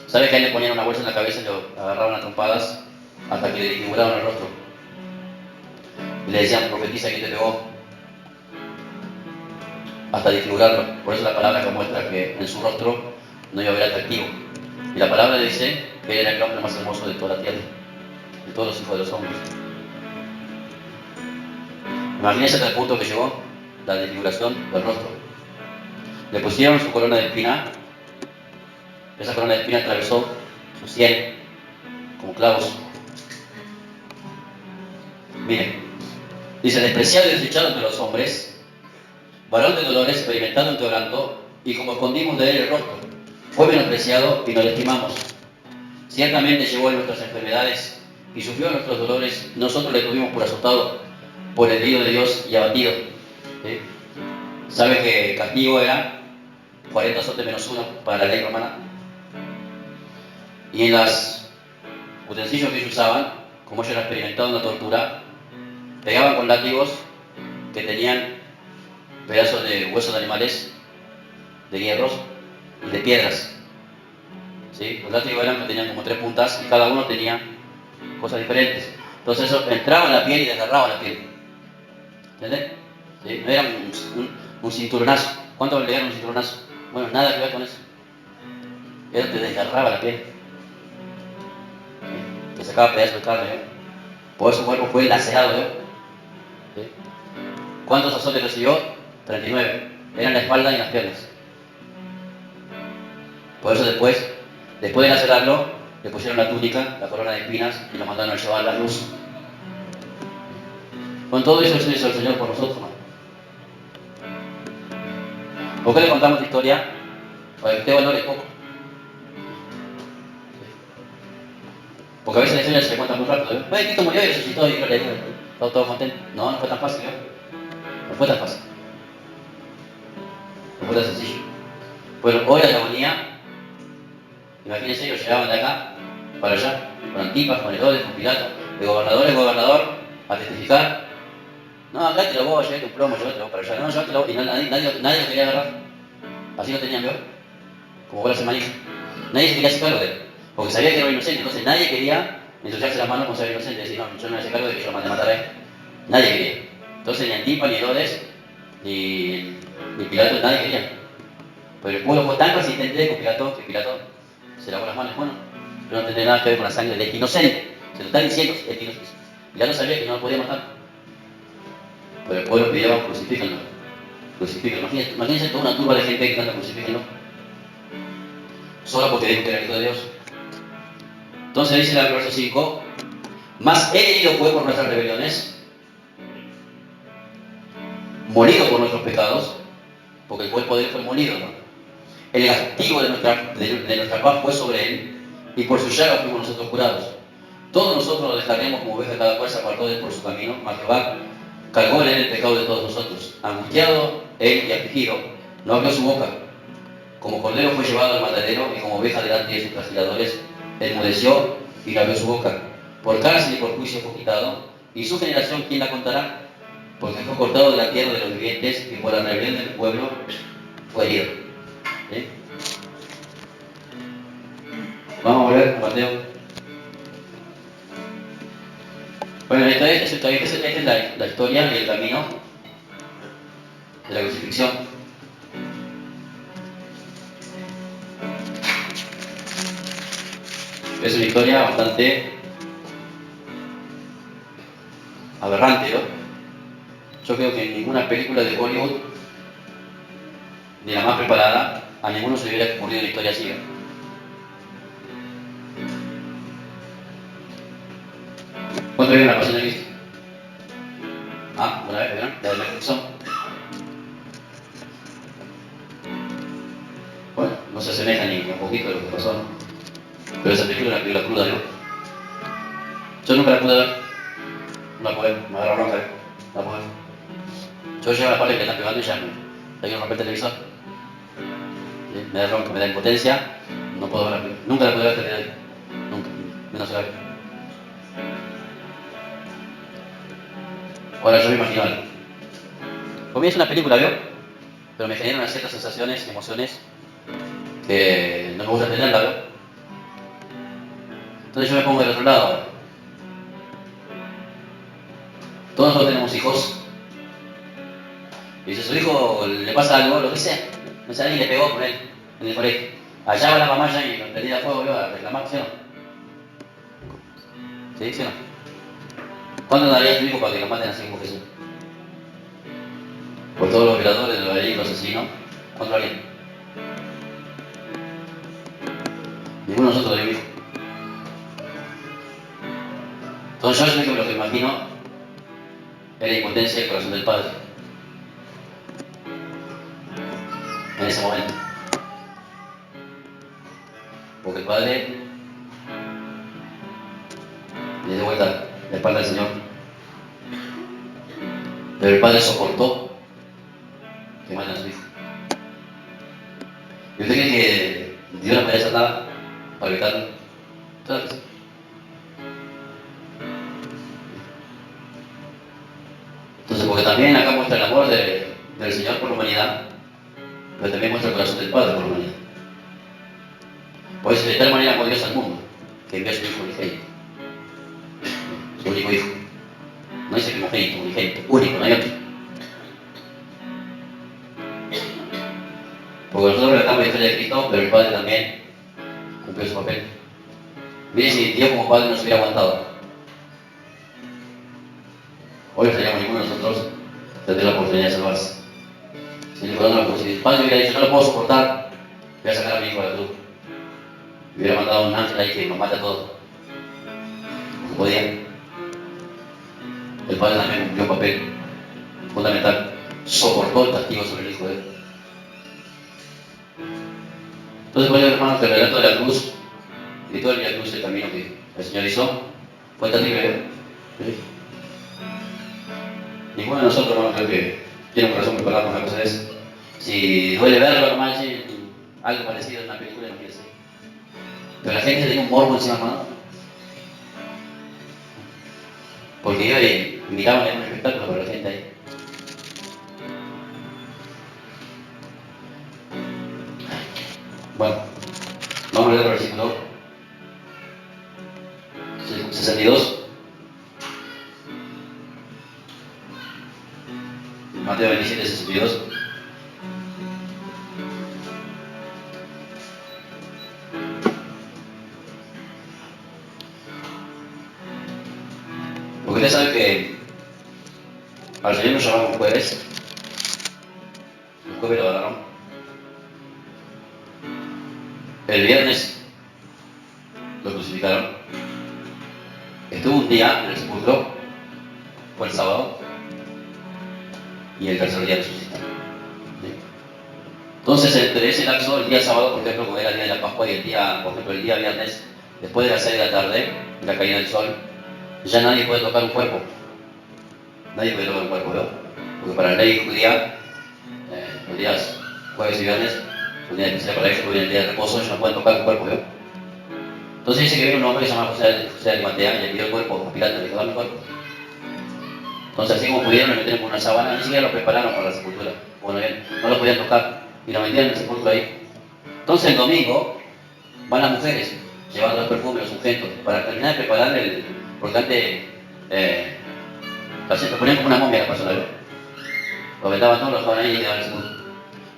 ¿Sabe que a él le ponían una bolsa en la cabeza y lo agarraban a trompadas hasta que le desfiguraban el rostro? Y le decían, profetiza que te pegó, hasta desfigurarlo. Por eso la palabra que muestra que en su rostro no iba a haber atractivo. Y la palabra dice que él era el hombre más hermoso de toda la tierra, de todos los hijos de los hombres. Imagínense hasta el punto que llegó la desfiguración del rostro. Le pusieron su corona de espina. Esa corona de espina atravesó su sien como clavos. Miren, dice, despreciado y desechado entre los hombres, varón de dolores, experimentado en quebranto, y como escondimos de él el rostro, fue menospreciado y no lo estimamos. Ciertamente llevó en nuestras enfermedades y sufrió nuestros dolores, nosotros le tuvimos por azotado, por herido de Dios y abatido. ¿Sí? ¿Sabe que el castigo era 40 azotes menos 1 para la ley romana? Y en los utensilios que ellos usaban, como ellos eran experimentados en la tortura, pegaban con látigos que tenían pedazos de huesos de animales, de hierros y de piedras. ¿Sí? Los látigos eran que tenían como 3 puntas y cada uno tenía cosas diferentes. Entonces eso entraba en la piel y desgarraba la piel. ¿Entendés? ¿Sí? No era un cinturonazo. ¿Cuánto le dieron un cinturonazo? Bueno, nada que ver con eso. Eso te desgarraba la piel. ¿Sí? Te sacaba pedazos de carne. Por eso su cuerpo fue lacerado. ¿Sí? ¿Cuántos azotes recibió? 39. Eran la espalda y las piernas. Por eso después de lacerarlo, le pusieron la túnica, la corona de espinas y lo mandaron a llevar a la luz. Con todo eso hizo el Señor por nosotros, ¿no? ¿Por qué le contamos esta historia? Para que usted valore poco. Porque a veces la historia se cuenta muy rápido. ¿Eh? Cristo murió y resucitó y gloria a Dios. Todo contento. No, no fue tan fácil. No fue tan fácil. No fue tan sencillo. Bueno, hoy la agonía, imagínense, ellos llegaban de acá para allá, con Antipas, con Herodes, con Pilato, de gobernador en gobernador, a testificar. No, acá te lo voy a llevar un plomo, yo te lo voy para allá. No, yo te lo voy. Y nadie lo quería agarrar. Así lo tenían, ¿vio? Como bolas en manija. Nadie se quería hacer cargo de él, porque sabía que era inocente. Entonces nadie quería ensuciarse las manos con ser inocente. Decir, no, yo no me voy a hacer cargo de que yo lo mandé a matar a él. Nadie quería. Entonces ni Antipas, ni Herodes, ni Pilato, nadie quería. Pero el pueblo fue tan resistente que Pilato se lavó las manos. Bueno, yo no tendré nada que ver con la sangre del inocente. Se lo están diciendo, el inocente. Pilato sabía que no lo podía matar. Pero el pueblo pidió, crucifíquenlo. Crucifíquenlo. Imagínense toda una turba de gente que canta crucifíquenlo. Solo porque dijo que era el Hijo de Dios. Entonces dice en el verso 5, mas él herido fue por nuestras rebeliones, molido por nuestros pecados, porque el cuerpo de él fue molido, ¿no? El castigo de nuestra paz fue sobre él, y por su llaga fuimos nosotros curados. Todos nosotros lo dejaremos como oveja, cada cual se apartó de él por su camino, mas Jehová cargó en él el pecado de todos nosotros. Angustiado él y afligido, no abrió su boca. Como cordero fue llevado al matadero, y como oveja delante de sus trasquiladores, enmudeció y no abrió su boca. Por cárcel y por juicio fue quitado, y su generación, ¿quién la contará? Porque fue cortado de la tierra de los vivientes, y por la rebelión del pueblo fue herido. ¿Sí? Vamos a volver a Mateo. Bueno, esta es la historia y el camino de la crucifixión. Es una historia bastante aberrante, ¿no? Yo creo que en ninguna película de Hollywood, ni la más preparada, a ninguno se le hubiera ocurrido una historia así, ¿eh? ¿Cuánto vieron la Pasión de Cristo? Ah, ¿una vez vieron? La de la crucifixión. Bueno, no se asemeja ni un poquito de lo que pasó, ¿no? Pero esa película es una película cruda, ¿no? Yo nunca la pude ver. No la pude ver, me agarró bronca, ¿eh? No la pude ver. Yo llego a la parte que le están pegando y ya me quiero romper el televisor. ¿Sí? Me da bronca, me da impotencia, no puedo ver la película. Nunca la pude ver hasta el día de hoy. Nunca, menos la vez. Ahora yo me imagino algo. Para mí es una película, ¿veo? Pero me generan unas ciertas sensaciones, emociones que no me gusta tenerla, ¿veo? Entonces yo me pongo del otro lado ahora. Todos nosotros tenemos hijos. Y si a su hijo le pasa algo, lo que sea, no sé, alguien le pegó con él en el colegio. Allá va la mamá ya y lo prendía a fuego, ¿vio? A reclamar, ¿sí o no? ¿Sí? ¿Sí o no? ¿Cuándo daría a su hijo para que lo maten así como Jesús? Por todos los violadores, los delitos, asesinos. ¿Cuánto harían? Ninguno de nosotros daría un hijo. Entonces yo lo que imagino es la impotencia del corazón del padre en ese momento. Porque el padre le dio vuelta la espalda al Señor. Pero el padre soportó que maten a su hijo. ¿Y usted cree que Dios no podía hacer nada para evitarlo? Claro que sí. Entonces, porque también acá muestra el amor del Señor por la humanidad, pero también muestra el corazón del Padre por la humanidad. Por eso, de tal manera amó Dios al mundo, que envió a su Hijo unigénito. Su único Hijo. No dice primogénito, unigénito, único, no hay otro. Porque nosotros relatamos la historia de Cristo, pero el Padre también cumplió su papel. Miren si Dios como Padre nos hubiera aguantado. Hoy no estaríamos ninguno de nosotros tendría la oportunidad de salvarse. Si el Padre hubiera dicho, no lo puedo soportar, voy a sacar a mi hijo a la cruz. Me hubiera mandado un ángel ahí que nos mate a todos. No podía. El Padre también cumplió un papel fundamental. Soportó el castigo sobre el Hijo de él. Entonces, bueno, hermanos, que el relato de la cruz y todo el Vía Cruz, el camino que el Señor hizo, fue terrible, ¿eh? ¿Sí? Ninguno de nosotros, hermanos, creo que tiene un corazón preparado para una cosa de esa. Si duele verlo, hermano, si algo parecido en una película, no quiere ser. Pero la gente tenía un morbo encima, hermano. Porque iba y miraban en un espectáculo para la gente ahí. Bueno, vamos a leer el versículo 62. Mateo 27, 62. Porque usted sabe que al Señor nos llamaron un jueves. El jueves lo agarraron. El viernes lo crucificaron. Estuvo un día en el sepulcro. Fue el sábado. y el tercer día resucitar. ¿Sí? Entonces, entre ese lapso, el día sábado, por ejemplo, como era el día de la Pascua, y el día, por ejemplo, el día viernes, después de las 6 de la tarde, la caída del sol, ya nadie puede tocar un cuerpo. Nadie puede tocar un cuerpo, ¿no? Porque para la ley judía, los días jueves y viernes, un día especial para ellos, porque en el día de reposo ellos no pueden tocar un cuerpo, ¿no? Entonces dice que viene un hombre que se llama José de Arimatea y le pidió el cuerpo a Pilato, le dijo, dame el cuerpo. Entonces, así como pudieron, le metieron con una sábana, ni siquiera lo prepararon para la sepultura. Bueno, bien, no lo podían tocar y lo metían en el sepulcro ahí. Entonces, el domingo van las mujeres llevando los perfumes, los ungüentos, para terminar de preparar el importante. Lo ponían como una momia a la persona, ¿no? Lo vendaban todos, lo dejaban ahí y quedaban en el sepulcro.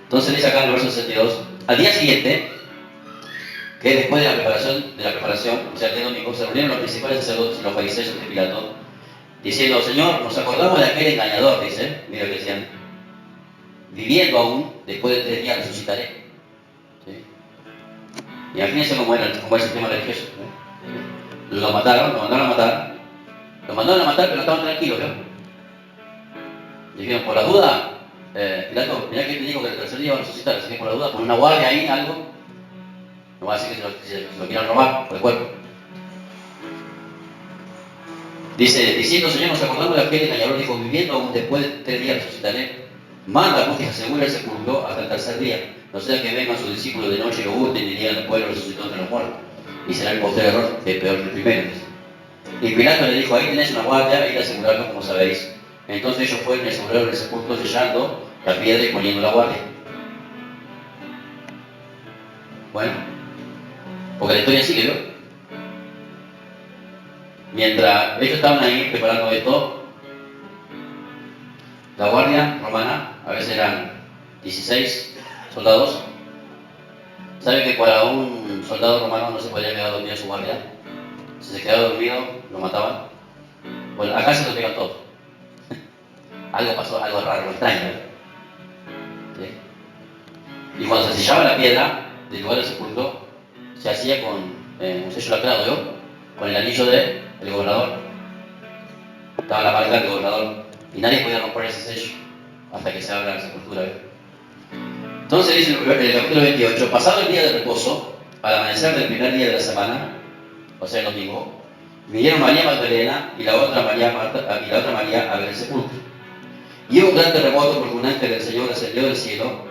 Entonces, dice acá en el verso 62, al día siguiente, que es después de la preparación, o sea, el día domingo, se reunieron los principales sacerdotes y los fariseos de Pilato, diciendo, Señor, nos acordamos de aquel engañador, dice, mira que decían, viviendo aún, después de 3 días resucitaré. ¿Sí? Imagínense cómo es el sistema religioso. ¿No? Lo mataron, lo mandaron a matar, pero estaban tranquilos, ¿no? Dijeron, por la duda, Pilato, mirá que te digo que el tercer día va a resucitar, así que por la duda, pon una guardia ahí, algo, no va a decir que se lo quieran robar por el cuerpo. Dice, diciendo, Señor, nos acordamos de aquel engañador, dijo, viviendo aún después de 3 días resucitaré. Manda pues que se asegure el sepulcro hasta el tercer día, no sea que vengan sus discípulos de noche y lo hurten y digan, el pueblo resucitó entre los muertos. Y será el postrer error, que es peor que el primero. Y Pilato le dijo, ahí tenés una guardia, ir a asegurarlo como sabéis. Entonces ellos fueron y aseguraron el sepulcro sellando la piedra y poniendo la guardia. Bueno, porque la historia sigue, ¿no? Mientras ellos estaban ahí preparando esto, la guardia romana, a veces eran 16 soldados. ¿Sabe que para un soldado romano no se podía quedar dormido en su guardia? Si se quedaba dormido, lo mataban. Bueno, acá se lo pegan todos. Algo pasó, algo raro, extraño, ¿eh? ¿Sí? Y cuando se sellaba la piedra del lugar del sepulcro, se hacía con un sello lacrado, ¿no? Con el anillo del gobernador. Estaba la marca del gobernador y nadie podía romper ese sello hasta que se abra la sepultura, ¿eh? Entonces dice el capítulo 28, pasado el día de reposo, al amanecer del primer día de la semana, o sea el domingo, vinieron María Magdalena y la otra María a ver el sepulcro. Y hubo un gran terremoto porque un ángel del Señor descendió del cielo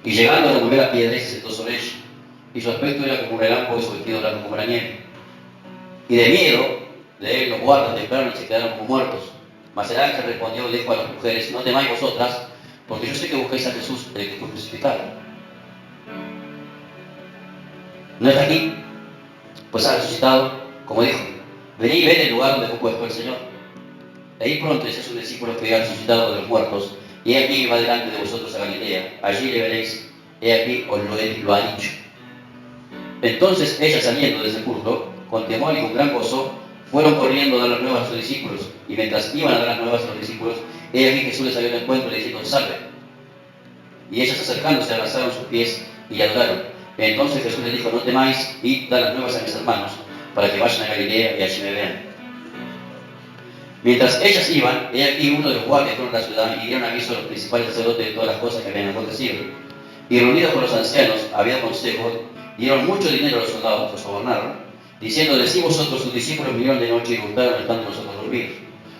y llegando a remover la piedra se sentó sobre ella. Y su aspecto era como un relámpago y su vestido blanco como la nieve. Y de miedo de él los guardas tempraron y se quedaron como muertos. Mas el ángel respondió y dijo a las mujeres, no temáis vosotras, porque yo sé que buscáis a Jesús, el que fue crucificado. ¿No está aquí? Pues ha resucitado, como dijo. Venid y ved el lugar donde fue puesto el Señor. Ahí pronto dice a sus discípulos que había resucitado de los muertos, y he aquí va delante de vosotros a Galilea. Allí le veréis, he aquí os lo ha dicho. Entonces ellas saliendo del sepulcro, con temor y con gran gozo, fueron corriendo a dar las nuevas a sus discípulos, y mientras iban a dar las nuevas a los discípulos, he aquí Jesús les salió al encuentro diciendo, salve. Y ellas acercándose abrazaron sus pies y le adoraron. Entonces Jesús les dijo, no temáis, id, dad las nuevas a mis hermanos, para que vayan a Galilea y allí me vean. Mientras ellas iban, he aquí uno de los guardias fueron a la ciudad y dieron aviso a los principales sacerdotes de todas las cosas que habían acontecido. Y reunidos con los ancianos, había consejo, dieron mucho dinero a los soldados, los sobornaron, diciéndoles, si vosotros, sus discípulos, vinieron de noche y hurtaron estando nosotros dormidos.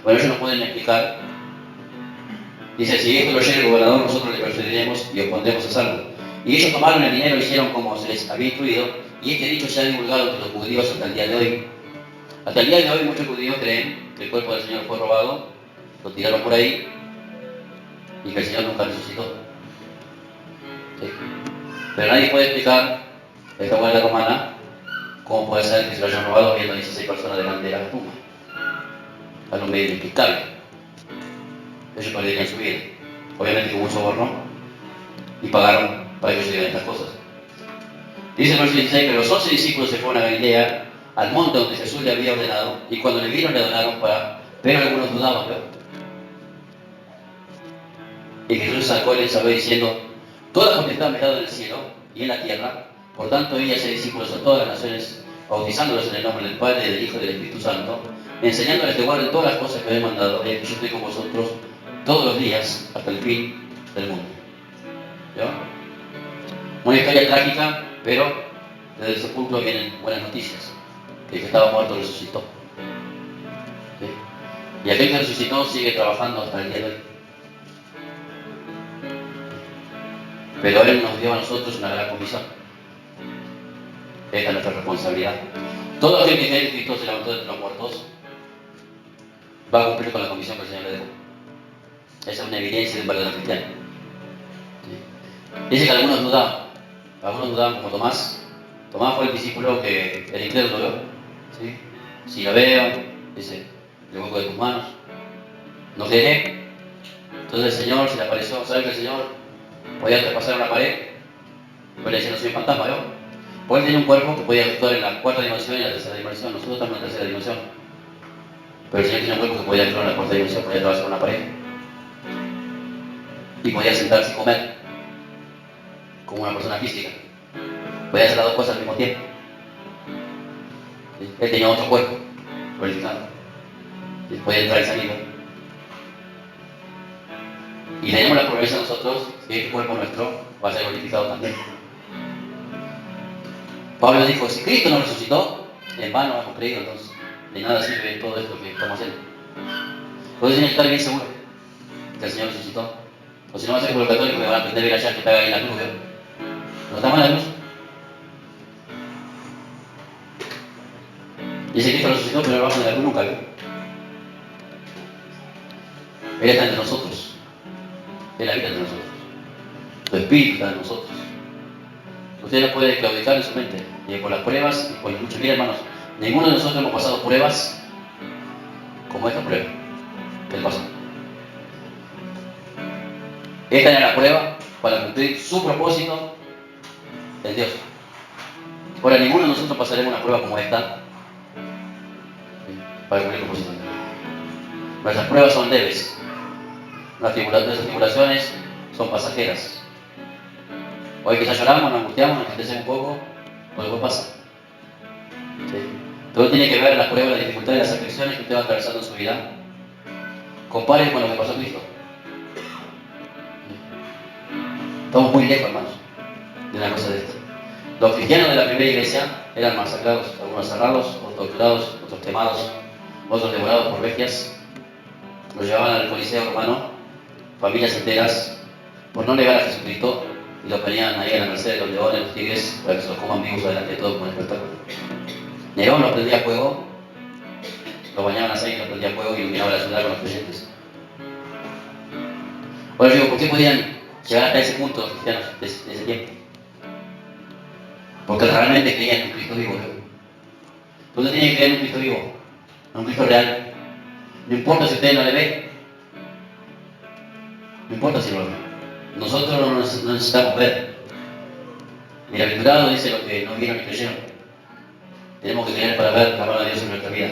Bueno, ellos no pueden explicar. Dice, si esto lo oyera el gobernador, nosotros le persuadiremos y os pondremos a salvo. Y ellos tomaron el dinero y hicieron como se les había instruido, y este dicho se ha divulgado entre los judíos hasta el día de hoy. Hasta el día de hoy muchos judíos creen que el cuerpo del Señor fue robado, lo tiraron por ahí y que el Señor nunca resucitó. ¿Sí? Pero nadie puede explicar, esta guardia romana, cómo puede ser que se lo hayan robado viendo 16 personas delante de la tumba. Algo medio inexplicable. Ellos perderían su vida. Obviamente que hubo un soborno y pagaron para que ellos digan estas cosas. Dice el verso 16 que los 11 discípulos se fueron a Galilea, al monte donde Jesús le había ordenado, y cuando le vieron le adoraron, pero algunos dudaban, ¿no? Y Jesús sacó y les habló diciendo, toda potestad me ha dado en el cielo y en la tierra, por tanto id y haced discípulos a todas las naciones, bautizándolos en el nombre del Padre, del Hijo y del Espíritu Santo, enseñándoles que guarden todas las cosas que os he mandado, y que yo estoy con vosotros todos los días hasta el fin del mundo. ¿Ya? Una historia trágica, pero desde el sepulcro vienen buenas noticias. Que el que estaba muerto resucitó. ¿Sí? Y aquel que resucitó sigue trabajando hasta el día de hoy. Pero Él nos dio a nosotros una gran comisión. Esta es nuestra responsabilidad. Todo aquel que cree en Cristo se levantó de entre los muertos va a cumplir con la comisión que el Señor le dejó. Esa es una evidencia de un verdadero cristiano. ¿Sí? Dice que algunos dudaban como Tomás. Tomás fue el discípulo que el incrédulo vio. ¿Sí? Si lo veo, dice, le hueco de tus manos. No creeré. Entonces el Señor se le apareció. ¿Sabe que el Señor podía traspasar una pared? Pues le decía, no soy un fantasma, ¿yo? Pues él tenía un cuerpo que podía actuar en la cuarta dimensión y en la tercera dimensión. Nosotros estamos en la tercera dimensión. Pero el Señor tenía un cuerpo que podía actuar en la cuarta dimensión, podía atravesar una pared. Y podía sentarse y comer, como una persona física. Podía hacer las dos cosas al mismo tiempo. ¿Sí? Él tenía otro cuerpo, glorificado. ¿Sí? Podía entrar y salir. Y tenemos la promesa nosotros que este cuerpo nuestro va a ser glorificado también. Pablo dijo, si Cristo no resucitó, en vano hemos creído, entonces de nada sirve todo esto que estamos haciendo. Por eso tienes que estar bien seguro que el Señor resucitó. O si no, va a ser como los católicos que van a aprender a ir allá que está ahí en la cruz. No está mal la cruz. Dice que Cristo resucitó, pero no bajo de la cruz nunca. Él está entre nosotros. Él habita entre nosotros. Su espíritu está en nosotros. Usted no puede claudicar en su mente, ni por las pruebas, ni por la lucha. Mira, hermanos, ninguno de nosotros hemos pasado pruebas como esta prueba que él pasó. Esta era la prueba para cumplir su propósito en Dios. Ahora, ninguno de nosotros pasaremos una prueba como esta para cumplir el propósito de Dios. Nuestras pruebas son leves. Nuestras tribulaciones son pasajeras. Hoy quizás lloramos, nos angustiamos, nos entristecemos un poco, pero después pasa. ¿Sí? Todo tiene que ver las pruebas, las dificultades, las aflicciones que usted va atravesando en su vida. Compare con lo que pasó a Cristo. Estamos muy lejos, hermanos, de una cosa de esto. Los cristianos de la primera iglesia eran masacrados, algunos cerrados, otros torturados, otros quemados, otros devorados por bestias. Los llevaban al Coliseo romano, familias enteras, por no negar a Jesucristo, y lo ponían ahí a la merced de los leones, los tigres, para que se los coman vivos adelante de todo como un espectáculo. Nerón los prendía a fuego, los bañaban a aceite, los prendía a fuego y iluminaba la ciudad con los creyentes. Ahora yo digo, ¿por qué podían llegar hasta ese punto los cristianos de ese tiempo? Porque realmente creían en un Cristo vivo. Usted tiene que creer en un Cristo vivo, en un Cristo real. No importa si usted no le ve, no importa si lo ve. Nosotros no necesitamos ver. Bienaventurado dice lo que no vieron ni creyeron. Tenemos que creer para ver la mano de Dios en nuestra vida.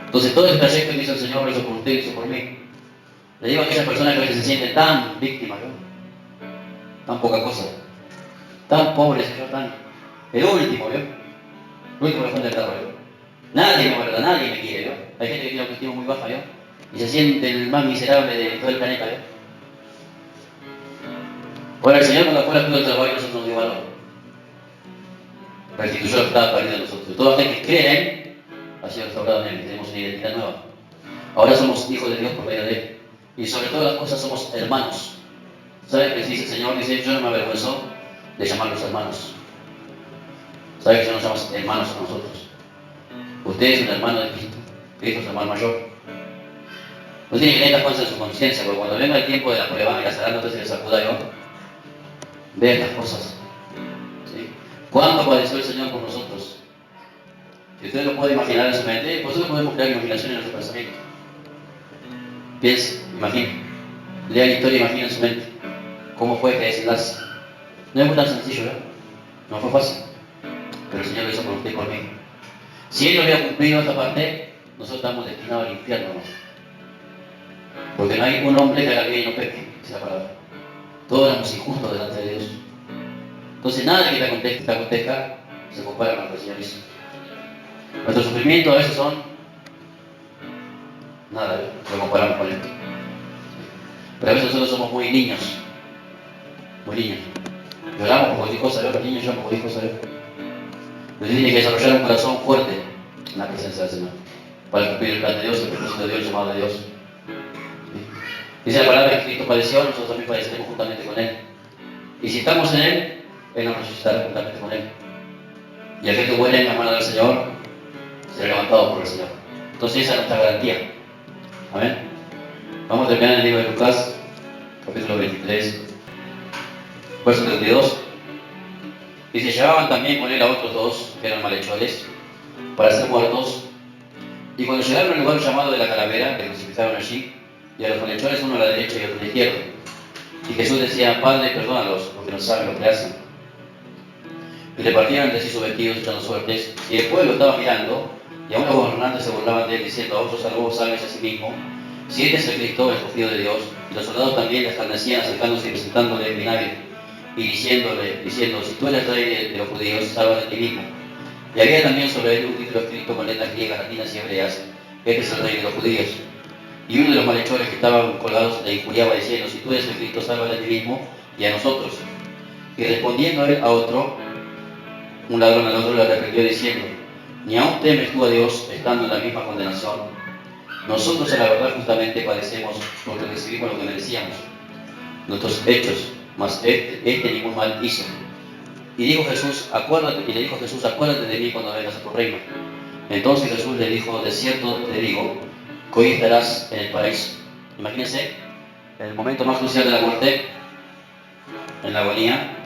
Entonces todo el trayecto que hizo el Señor lo hizo por usted y lo hizo por mí. Le digo a aquellas personas que a veces se sienten tan víctimas, ¿no? Tan poca cosa, tan pobres, Señor, tan... El último, ¿no? El último que fue en el carro, ¿no? Nadie me valora, nadie me quiere, ¿no? Hay gente que tiene autoestima muy baja, ¿no? Y se siente el más miserable de todo el planeta, ¿no? Ahora el Señor cuando fue a del trabajo y nosotros nos dio valor. Restituyó lo que estaba perdido en nosotros. Todo aquel que cree en Él ha sido restaurado en Él. Tenemos una identidad nueva. Ahora somos hijos de Dios por medio de Él. Y sobre todas las cosas somos hermanos. ¿Sabe qué dice el Señor? Dice, yo no me avergüenzo de llamarlos hermanos. ¿Sabe que el Señor nos llama hermanos a nosotros? Usted es un hermano de Cristo. Cristo es el hermano mayor. No tiene que tener estas cosas en su conciencia, porque cuando venga el tiempo de la prueba y la zaranda usted se le sacuda yo, ve estas cosas. ¿Sí? ¿Cuánto padeció el Señor por nosotros? Si usted lo puede imaginar en su mente, nosotros podemos crear imaginación en nuestro pensamiento. Piense, imagine. Lea la historia, imagine en su mente. ¿Cómo fue que desenlace? No es tan sencillo, ¿verdad? No fue fácil. Pero el Señor lo hizo por usted y por mí. Si Él no hubiera cumplido esta parte, nosotros estamos destinados al infierno, ¿no? Porque no hay un hombre que haga bien y no peque, esa palabra. Todos éramos injustos delante de Dios. Entonces nada que te acontezca se compara con lo que el Señor hizo. Nuestros sufrimientos a veces son nada, lo comparamos con Él. Pero a veces nosotros somos muy niños. Muy niños. Lloramos por cualquier cosa, los niños lloran por cualquier cosa. Usted tiene que desarrollar un corazón fuerte en la presencia del Señor. Para cumplir el plan de Dios, el propósito de Dios, el llamado de Dios. Dice la palabra que Cristo padeció, nosotros también padeceremos juntamente con Él. Y si estamos en Él, Él nos resucitará juntamente con Él. Y aquel que muere en la mano del Señor será levantado por el Señor. Entonces esa es nuestra garantía. Amén. Vamos a terminar en el libro de Lucas, capítulo 23, verso 32. Dice, llevaban también con él a otros dos, que eran malhechores, para ser muertos. Y cuando llegaron al lugar llamado de la calavera, le crucificaron allí, y a los malhechores uno a la derecha y otro a la izquierda. Y Jesús decía, Padre, perdónalos, porque no saben lo que hacen. Y le partieron entre sí sus vestidos echando suertes, y el pueblo estaba mirando, y aún los gobernantes se burlaban de él, diciendo, a otros salvó, sálvese a sí mismo. Si este es el Cristo, el escogido de Dios. Y los soldados también le escarnecían, acercándose y presentándole el vinagre, y diciendo, si tú eres rey de los judíos, sálvate a ti mismo. Y había también sobre él un título escrito con letras griegas, latinas y hebreas, este es el rey de los judíos. Y uno de los malhechores que estaban colgados le injuriaba diciendo, si tú eres el Cristo, sálvate a ti mismo y a nosotros. Y respondiendo él a otro, un ladrón al otro le reprendió diciendo, ni aún temes tú a Dios estando en la misma condenación. Nosotros a la verdad justamente padecemos porque recibimos lo que merecíamos, nuestros hechos, mas este ningún mal hizo. Y le dijo Jesús, acuérdate de mí cuando vengas a tu reino. Entonces Jesús le dijo, de cierto te digo, que hoy estarás en el paraíso. Imagínense, en el momento más crucial de la muerte, en la agonía,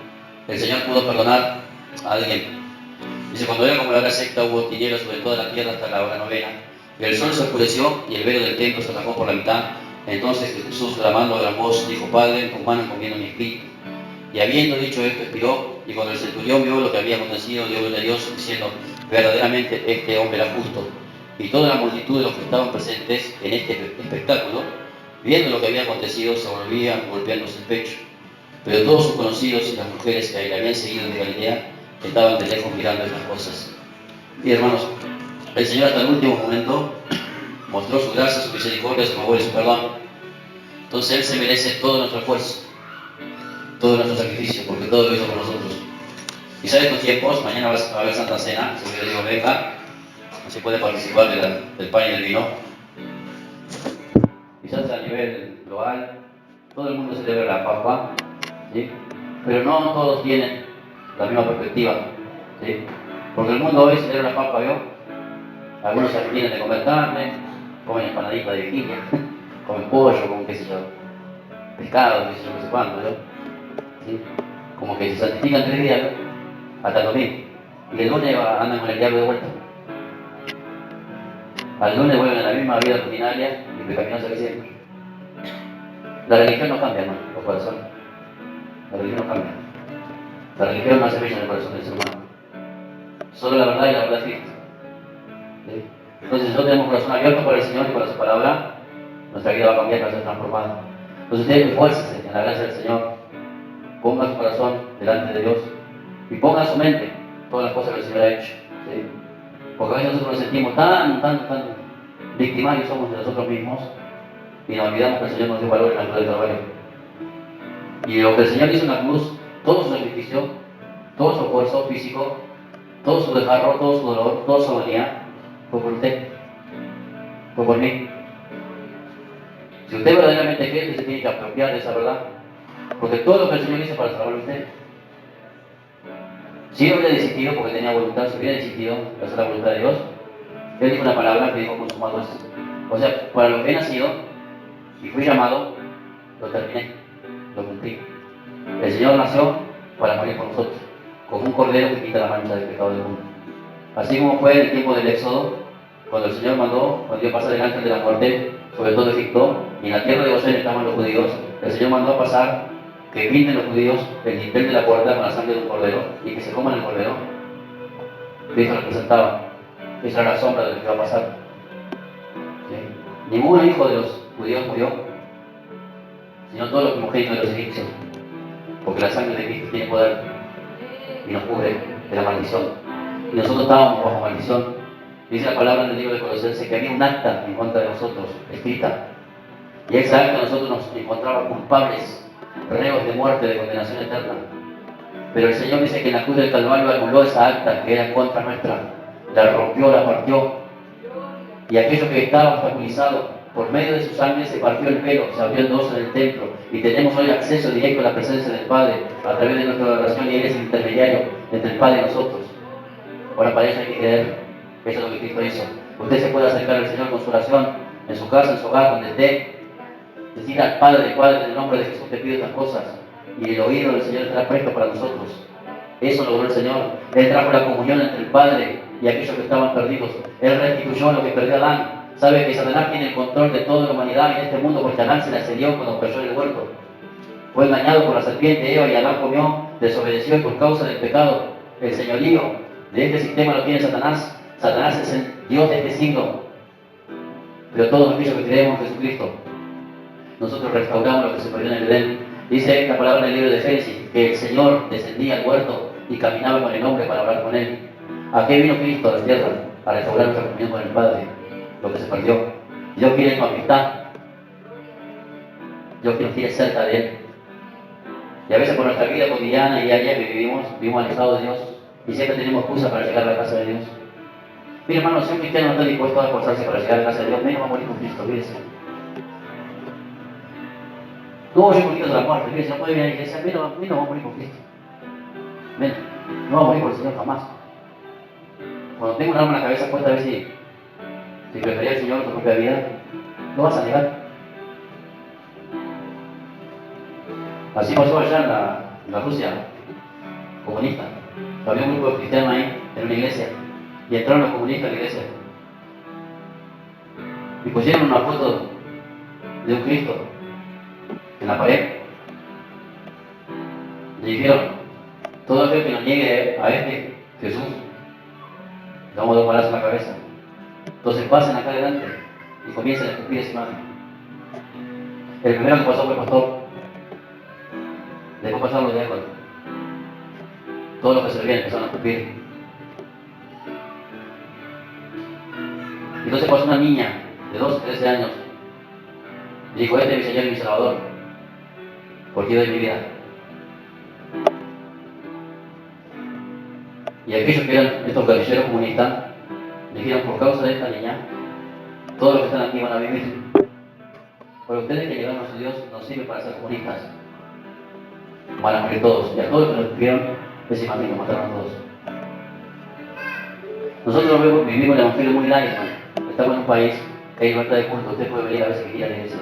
el Señor pudo perdonar a alguien. Dice, cuando era como la hora sexta, hubo tinieblas sobre toda la tierra hasta la hora novena. Y el sol se oscureció y el velo del templo se rajó por la mitad. Entonces Jesús, clamando a gran voz, dijo, Padre, en tus manos encomiendo mi espíritu. Y habiendo dicho esto, expiró. Y cuando el centurión vio lo que había acontecido, dio gloria a Dios, diciendo, verdaderamente este hombre era justo. Y toda la multitud de los que estaban presentes en este espectáculo, viendo lo que había acontecido, se volvían golpeándose el pecho. Pero todos sus conocidos y las mujeres que le habían seguido de Galilea estaban de lejos mirando estas cosas. Y hermanos, el Señor hasta el último momento mostró su gracia, su misericordia, su favor y su perdón. Entonces Él se merece todo nuestro esfuerzo, todo nuestro sacrificio, porque todo lo hizo por nosotros. Y sabe estos tiempos, mañana va a haber Santa Cena, si yo digo venga, no se puede participar del pan y del vino. Quizás a nivel global, todo el mundo celebra la Pascua, ¿sí? Pero no todos tienen la misma perspectiva, ¿sí? Porque el mundo hoy celebra la Pascua, ¿vio? Algunos se abstienen de comer carne, comen empanaditas de Virginia, comen pollo, comen qué sé yo, pescado, qué sé yo, no sé cuánto, ¿no? ¿Sí? Como que se santifican 3 días, ¿no? Hasta el domingo. Y el lunes andan con el diablo de vuelta. Al lunes vuelven a la misma vida rutinaria y pecaminosa que siempre. La religión no cambia, hermano, los corazones. La religión no cambia. La religión no hace brillo en el corazón del ser humano. Solo la verdad y la verdad es Cristo. ¿Sí? Entonces, si nosotros tenemos un corazón abierto para el Señor y para su palabra, nuestra vida va a cambiar, va a ser transformada. Entonces, usted esfuércese en la gracia del Señor, ponga su corazón delante de Dios y ponga en su mente todas las cosas que el Señor ha hecho. ¿Sí? Porque a veces nosotros nos sentimos tan victimarios somos de nosotros mismos y nos olvidamos que el Señor nos dio valor en la cruz del Calvario. Y lo que el Señor hizo en la cruz, todo su sacrificio, todo su esfuerzo físico, todo su desgarro, todo su dolor, toda su agonía, fue por usted, fue por mí. Si usted verdaderamente cree, se tiene que apropiar de esa verdad, porque todo lo que el Señor hizo para salvar a usted. Si él hubiera decidido, porque tenía voluntad, si hubiera decidido hacer la voluntad de Dios, él dijo una palabra que dijo consumado es. O sea, para lo que he nacido y fui llamado, lo terminé, lo cumplí. El Señor nació para morir por nosotros, como un cordero que quita la mancha del pecado del mundo. Así como fue en el tiempo del Éxodo, cuando el Señor mandó, cuando dio pasar el ángel de la muerte, sobre todo Egipto, y en la tierra de Gosén estaban los judíos, el Señor mandó a pasar que pinten los judíos el dintel de la puerta con la sangre de un cordero y que se coman el cordero. Cristo representaba, esa era la sombra de lo que iba a pasar. ¿Sí? Ningún hijo de los judíos murió, sino todos los primogénitos de los egipcios, porque la sangre de Cristo tiene poder y nos cubre de la maldición. Y nosotros estábamos bajo maldición. Dice la palabra en el libro de Colosenses que había un acta en contra de nosotros, escrita, Y esa acta nosotros nos encontramos culpables, reos de muerte, de condenación eterna. Pero el Señor dice que en la cruz del Calvario anuló esa acta que era en contra nuestra, la rompió, la partió. Y aquello que estaba obstaculizado, por medio de su sangre se partió el velo, se abrió el doce del templo y tenemos hoy acceso directo a la presencia del Padre a través de nuestra oración, y Él es el intermediario entre el Padre y nosotros. Ahora para eso hay que creer, eso es lo que Cristo hizo. Usted se puede acercar al Señor con su oración, en su casa, en su hogar, donde esté, decir al Padre, Padre, en el nombre de Jesús te pido estas cosas, y el oído del Señor estará presto para nosotros. Eso logró el Señor. Él trajo la comunión entre el Padre y aquellos que estaban perdidos. Él restituyó lo que perdió Adán. Sabe que Satanás tiene el control de toda la humanidad en este mundo, porque Adán se le asedió cuando cayó en el huerto. Fue engañado por la serpiente Eva y Adán comió, desobedeció, y por causa del pecado, el señorío de este sistema lo tiene Satanás. Satanás es el Dios de este siglo. Pero todos aquellos que creemos en Jesucristo, nosotros restauramos lo que se perdió en el Edén. Dice la palabra en el libro de Génesis que el Señor descendía al huerto y caminaba con el hombre para hablar con él. ¿A qué vino Cristo a la tierra? A restaurar nuestra comunión con el Padre, lo que se perdió. Dios quiere tu amistad. Dios nos quiere cerca de Él. Y a veces por nuestra vida cotidiana y diaria que vivimos alejados de Dios, y siempre tenemos excusa para llegar a la casa de Dios. Mire, hermano, si un cristiano no está dispuesto a esforzarse para llegar a la casa de Dios, menos va a morir con Cristo, fíjese. No, yo poquito de la muerte, fíjese, no puede venir a la iglesia, menos va a morir con Cristo. Menos, no va a morir por el Señor jamás. Cuando tengo un arma en la cabeza puesta a ver si prefería el Señor tu propia vida, lo vas a negar. Así pasó allá en la Rusia comunista. Había un grupo de cristianos ahí, en una iglesia, y entraron los comunistas a la iglesia. Y pusieron una foto de un Cristo en la pared. Le dijeron, todo aquel que nos niegue a este Jesús, le vamos a dar un balazo en la cabeza. Entonces pasen acá adelante y comiencen a escupir esa imagen. El primero que pasó fue el pastor. Después pasaron los diáconos. Todos los que servían empezaron a escupir. Entonces pasó una niña de 12 o 13 años y dijo, este es mi Señor y mi Salvador, porque yo doy mi vida. Y aquellos que eran estos guerrilleros comunistas dijeron, por causa de esta niña, todos los que están aquí van a vivir. Porque ustedes que llegaron a su Dios no sirven para ser comunistas. Van a morir todos. Y a todos los que los vieron, ese imagen los mataron a todos. Nosotros vivimos el evangelio muy light, hermano. Estamos en un país que hay libertad de culto. Usted puede venir a veces que quiera a la iglesia.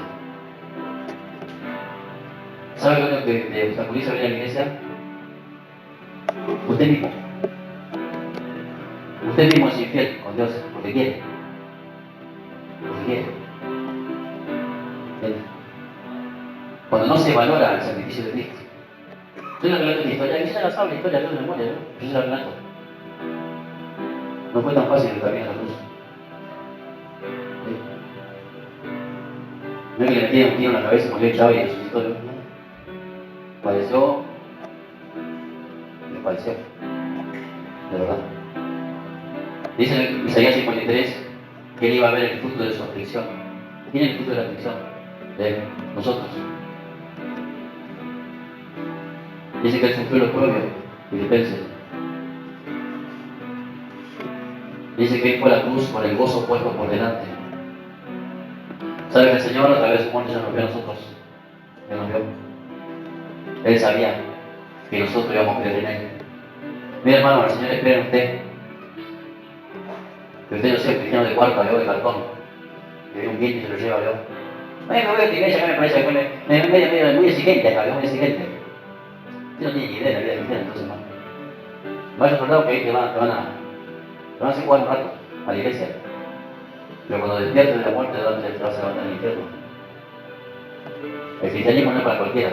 ¿Sabe lo único que te obstaculiza venir a la iglesia? Usted mismo. Usted mismo es infiel con Dios, porque quiere. Porque quiere. Cuando no se valora el sacrificio de Cristo. Yo le relato esta historia, y ya la sabe la historia, yo de memoria, yo se la relato. No fue tan fácil el camino a la cruz. ¿Sí? No es que le metían un tiro en la cabeza, murió echado y resucitó. ¿No? Padeció, le padeció. De verdad. Dice en Isaías 53 que él iba a ver el fruto de su aflicción. ¿Quién es el fruto de la aflicción? De nosotros. Dice que él sufrió los propios, Filipenses. Dice que él fue a la cruz con el gozo puesto por delante. ¿Sabe que el Señor a través de su muerte ya nos vio a nosotros? Ya nos vio. Él sabía que nosotros íbamos a creer en Él. Mira, hermano, el Señor espera en usted. Que usted no sea cristiano de cuarta, de cartón. Que viene un guincho y se lo lleva, ¿vio? Me voy a la iglesia, acá me parece que muy exigente acá, muy exigente. Usted no tiene ni idea de la vida cristiana, entonces, hermano. Vaya a otro lado que ahí te van a hacer jugar un rato a la iglesia. Pero cuando despiertes de la muerte, ¿de dónde te vas a levantar en el infierno? El cristianismo no es para cualquiera.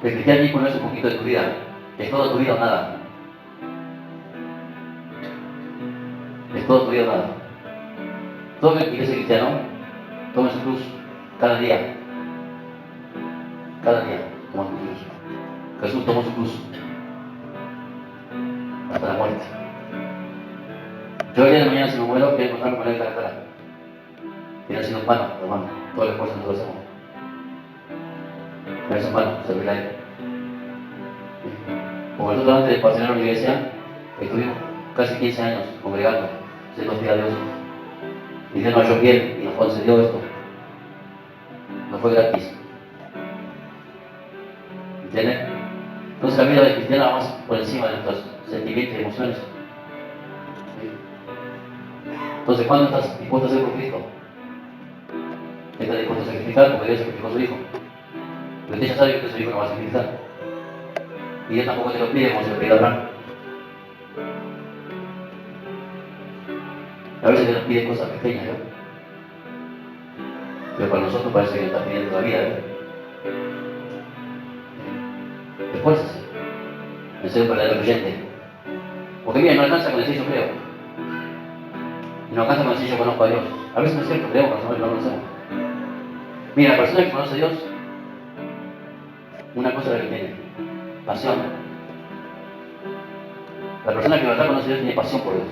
El cristianismo no es un poquito de tu vida, es toda tu vida o nada. Es toda tu vida o nada. Todo el que es cristiano toma su cruz cada día. Cada día toma su cruz. Jesús tomó su cruz hasta la muerte. Yo el día de mañana, si me muero, quiero encontrarme con él cara a cara. que no ha sido en vano, hermano, todo el esfuerzo que nosotros hacemos. No es en vano, servirle a Él. Como nosotros antes de pastorear la iglesia, estuvimos casi 15 años congregando, siendo fiel a Dios. Y Dios nos halló fiel y nos concedió esto. No fue gratis. ¿Entienden? Entonces la vida del cristiano va más por encima de nuestros sentimientos y emociones. Entonces, ¿cuándo estás dispuesto a ser por Cristo? ¿Estás dispuesto a sacrificar? Porque Dios sacrificó a su Hijo. Pero usted ya sabe que su Hijo no va a sacrificar. Y Dios tampoco te lo pide como se lo pide a Abraham. A veces Dios nos pide cosas pequeñas, ¿no? Pero para nosotros parece que nos está pidiendo la vida, ¿no? Esfuércese en ser un verdadero creyente. Porque mira, no alcanza con decir yo creo. Y no alcanza con decir yo conozco a Dios. A veces no es cierto, creemos, pero no lo conocemos. Mira, la persona que conoce a Dios, una cosa es la que tiene: pasión. La persona que de verdad conoce a Dios tiene pasión por Dios.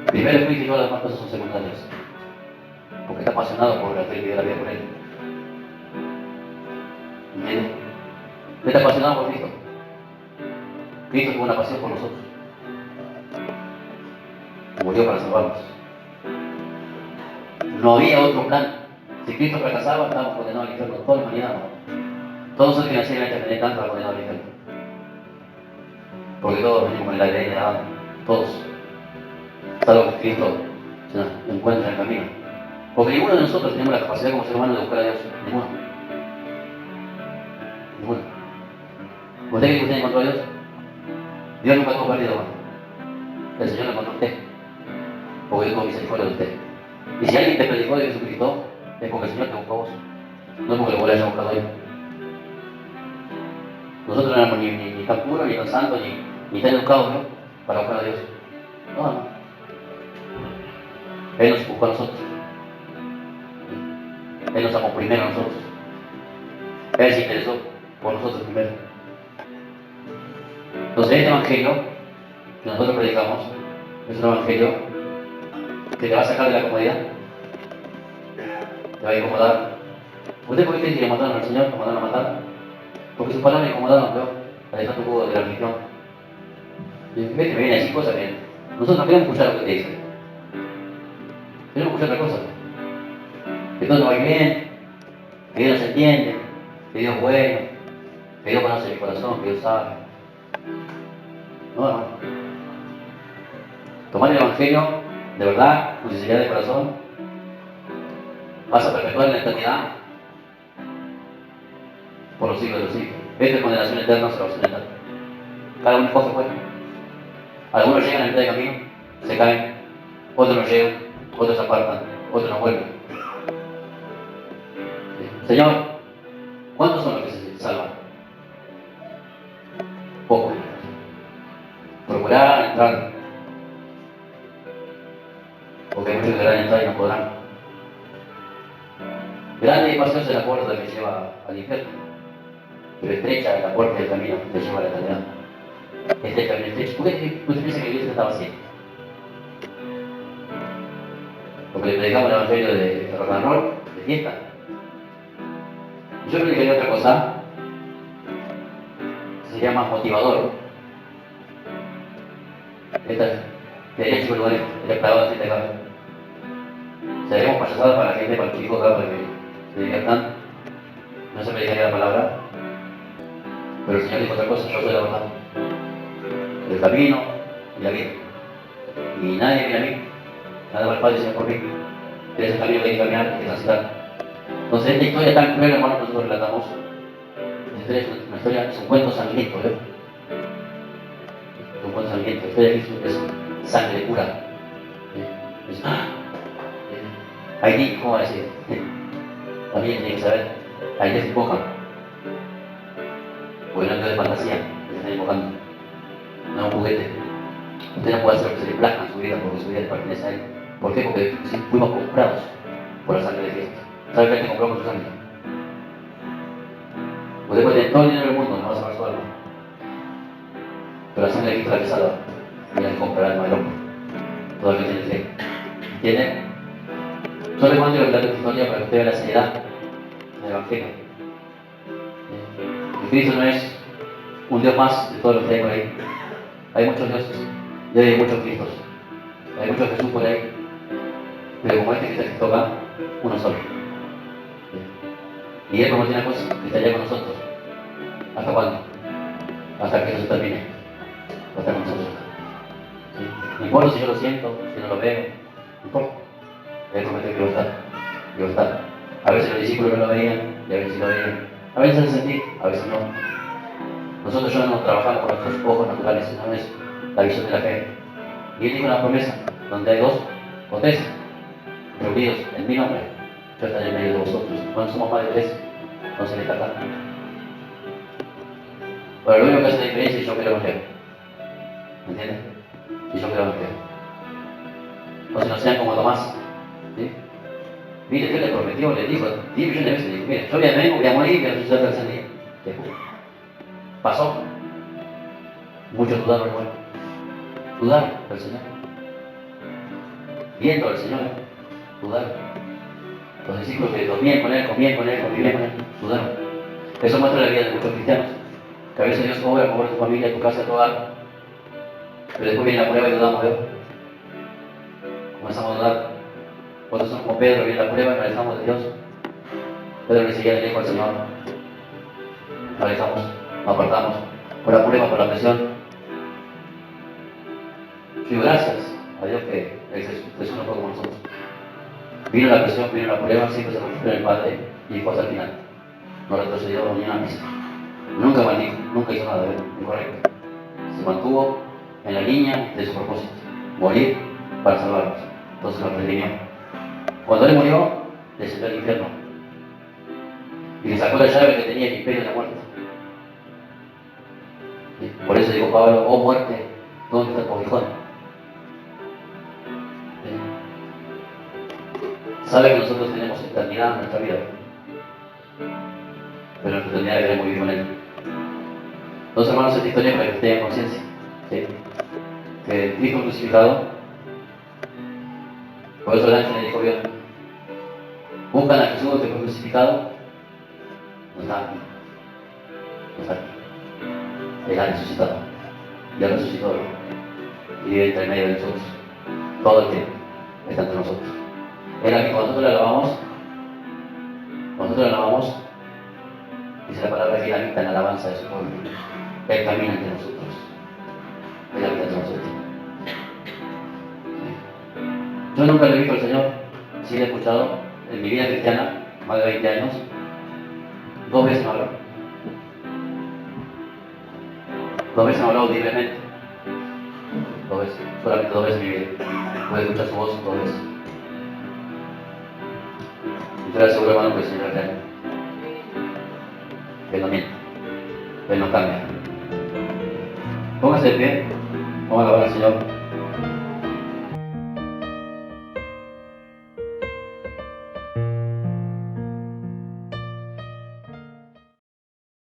Primero el juicio y todas las demás cosas son secundarias. Porque está apasionado por la fe y vive la vida por Él. ¿Entiendes? Él está apasionado por Cristo. Cristo tuvo una pasión por nosotros. Murió para salvarnos. No había otro plan. Si Cristo fracasaba, estábamos condenados al infierno. Toda la humanidad. Todos nosotros que nacieron en este planeta estaban condenados al infierno. Porque todos venimos con el ADN de Adán. Todos. Salvo que Cristo se encuentra en el camino. Porque ninguno de nosotros tenemos la capacidad como ser humano de buscar a Dios. Ninguno. Ninguno. ¿Usted cree que usted encontró a Dios? Dios nunca tuvo perdido, hermano. El Señor lo encontró a usted. Porque Dios tuvo misericordia de usted. Y si alguien te predicó de Jesucristo, es porque el Señor te buscó a vos. No es porque vos le hayas buscado a Él. Nosotros no éramos ni tan puros, ni tan santos, ni tan educados, ¿no? Para buscar a Dios. No. Él nos buscó a nosotros. Él nos amó primero a nosotros. Él se interesó por nosotros primero. Entonces este evangelio que nosotros predicamos es un evangelio que te va a sacar de la comodidad. Te va a incomodar. ¿Usted por qué cree que le mataron al Señor? ¿Lo mandaron a matar? Porque sus palabras me incomodaron, ¿no? Alejandro un poco de la religión. Y me viene a decir cosas que nosotros no queremos escuchar lo que te dice. Queremos escuchar otra cosa. Que todo no va bien, que Dios nos entiende, que Dios es bueno, que Dios conoce mi corazón, que Dios sabe. No. Tomar el evangelio de verdad, con sinceridad de corazón, vas a perpetuar en la eternidad por los siglos de los siglos. Esta es condenación eterna o salvación eterna. Cada uno escoge pues. Algunos llegan a mitad de camino, se caen, otros no llegan, otros se apartan, otros no vuelven. Señor, ¿cuántos son los que se salvan? Pocos. Procurar entrar, porque muchos querrán entrar y no podrán. Grande y espaciosa es la puerta que lleva al infierno, pero estrecha es la puerta del camino que lleva a la eternidad. Estrecha, bien estrecha. ¿Por qué usted piensa que la iglesia está vacía? Porque le predicamos el evangelio de rock and roll, de fiesta. Yo predicaría otra cosa, sería más motivador. Esta sería chico lugar, sería clavado así de acá. Seríamos payasadas para la gente, para los chicos acá, para que se diviertan. No se predicaría la palabra. Pero el Señor dijo otra cosa: yo soy la verdad, el camino y la vida. Y nadie viene a mí, nada más el Padre sino por mí. Él es el camino que hay que caminar, que hay que transitar. Entonces, esta historia tan cruel, hermano, que nosotros relatamos, una historia, es un cuento sangriento, ¿eh? Es un cuento sangriento. La historia de Jesús es sangre pura. Hay niños, ¿cómo va a decir? También tienen que saber, hay niños que empujan. Porque no es de fantasía, que se están empujando. No es un juguete. Usted no puede hacer lo que se le plazca en su vida porque su vida le pertenece a Él. ¿Por qué? Porque fuimos comprados por la sangre de Cristo. ¿Sabe qué te compró con su sangre? Usted puede tener todo el dinero del mundo, no va a salvar su alma. Pero la sangre de Cristo es la que salva y la que compra el alma del hombre. Todo el que tiene fe. ¿Entienden? Solo les cuento la historia para que usted vea la seriedad del Evangelio. El Cristo no es un Dios más de todos los que hay por ahí. Hay muchos dioses y hay muchos Cristos. Hay muchos Jesús por ahí. Pero como este que está acá, uno solo. Y Él prometió una cosa, que estaría con nosotros. ¿Hasta cuándo? Hasta que eso se termine. Va a estar con nosotros. ¿Sí? No importa si yo lo siento, si no lo veo, no importa. Él prometió que iba a estar. Que iba a estar. A veces los discípulos no lo veían, y a veces sí lo veían. A veces se sentía, a veces no. Nosotros ya no trabajamos con nuestros ojos naturales, sino es la visión de la fe. Y Él dijo una promesa, donde hay dos o tres reunidos en mi nombre, yo estaré en medio de vosotros. Cuando somos más de tres, no se le está acá. Pero lo único que hace la diferencia es yo creo en Él. ¿Me entiendes? Y yo creo en Él. Entonces no sean como Tomás. ¿Sí? Mire, Dios le prometió, le dijo 10 millones de veces, le dijo, mire, yo voy a morir y voy a resucitar al tercer día. Pasó. Muchos dudaron, hermano. Dudaron del Señor. Viendo al Señor, dudaron. Los discípulos que dormían con Él, comían con Él, convivían con Él, dudaron. Eso muestra la vida de muchos cristianos. Que a veces Dios obra a favor de tu familia, tu casa, tu hogar. Pero después viene la prueba y dudamos de Él. Comenzamos a dudar. Cuando somos como Pedro, viene la prueba y nos alejamos de Dios. Pedro le seguía de lejos al Señor. Nos alejamos, nos apartamos. Por la prueba, por la presión. Y gracias a Dios que Jesús no fue como nosotros. Vino la presión, vino la prueba, siempre se convirtió en el Padre y fue hasta el final. No retrocedió ni una misa. Nunca maldijo, nunca hizo nada incorrecto. Se mantuvo en la línea de su propósito, morir para salvarnos. Entonces nos redimió. Cuando Él murió, descendió al infierno y le sacó la llave que tenía el imperio de la muerte. ¿Sí? Por eso dijo Pablo, oh muerte, ¿dónde está tu aguijón? Sabe que nosotros tenemos eternidad en nuestra vida, pero nuestra eternidad queremos vivir con Él. Entonces, hermanos, esta historia para que ustedes tengan conciencia, ¿sí? Que Cristo crucificado, por eso el ángel le dijo: buscan a Jesús que fue crucificado, no está aquí, no está aquí. Él ha resucitado, ya resucitó y vive entre medio de nosotros, todo el tiempo está entre nosotros. Él aquí, cuando nosotros le alabamos, dice la palabra que Él habita en la alabanza de su pueblo. Él camina entre nosotros. Él habita entre nosotros. Yo nunca le he visto al Señor, sí le he escuchado en mi vida cristiana, más de 20 años, 2 veces me habló. 2 veces me habló audiblemente. 2 veces, solamente 2 veces en mi vida. Pude escuchar su voz 2 veces. Y yo le aseguro, hermano, que el Señor es real. Él no miente. Él no cambia. Póngase de pie. Vamos a alabar al Señor.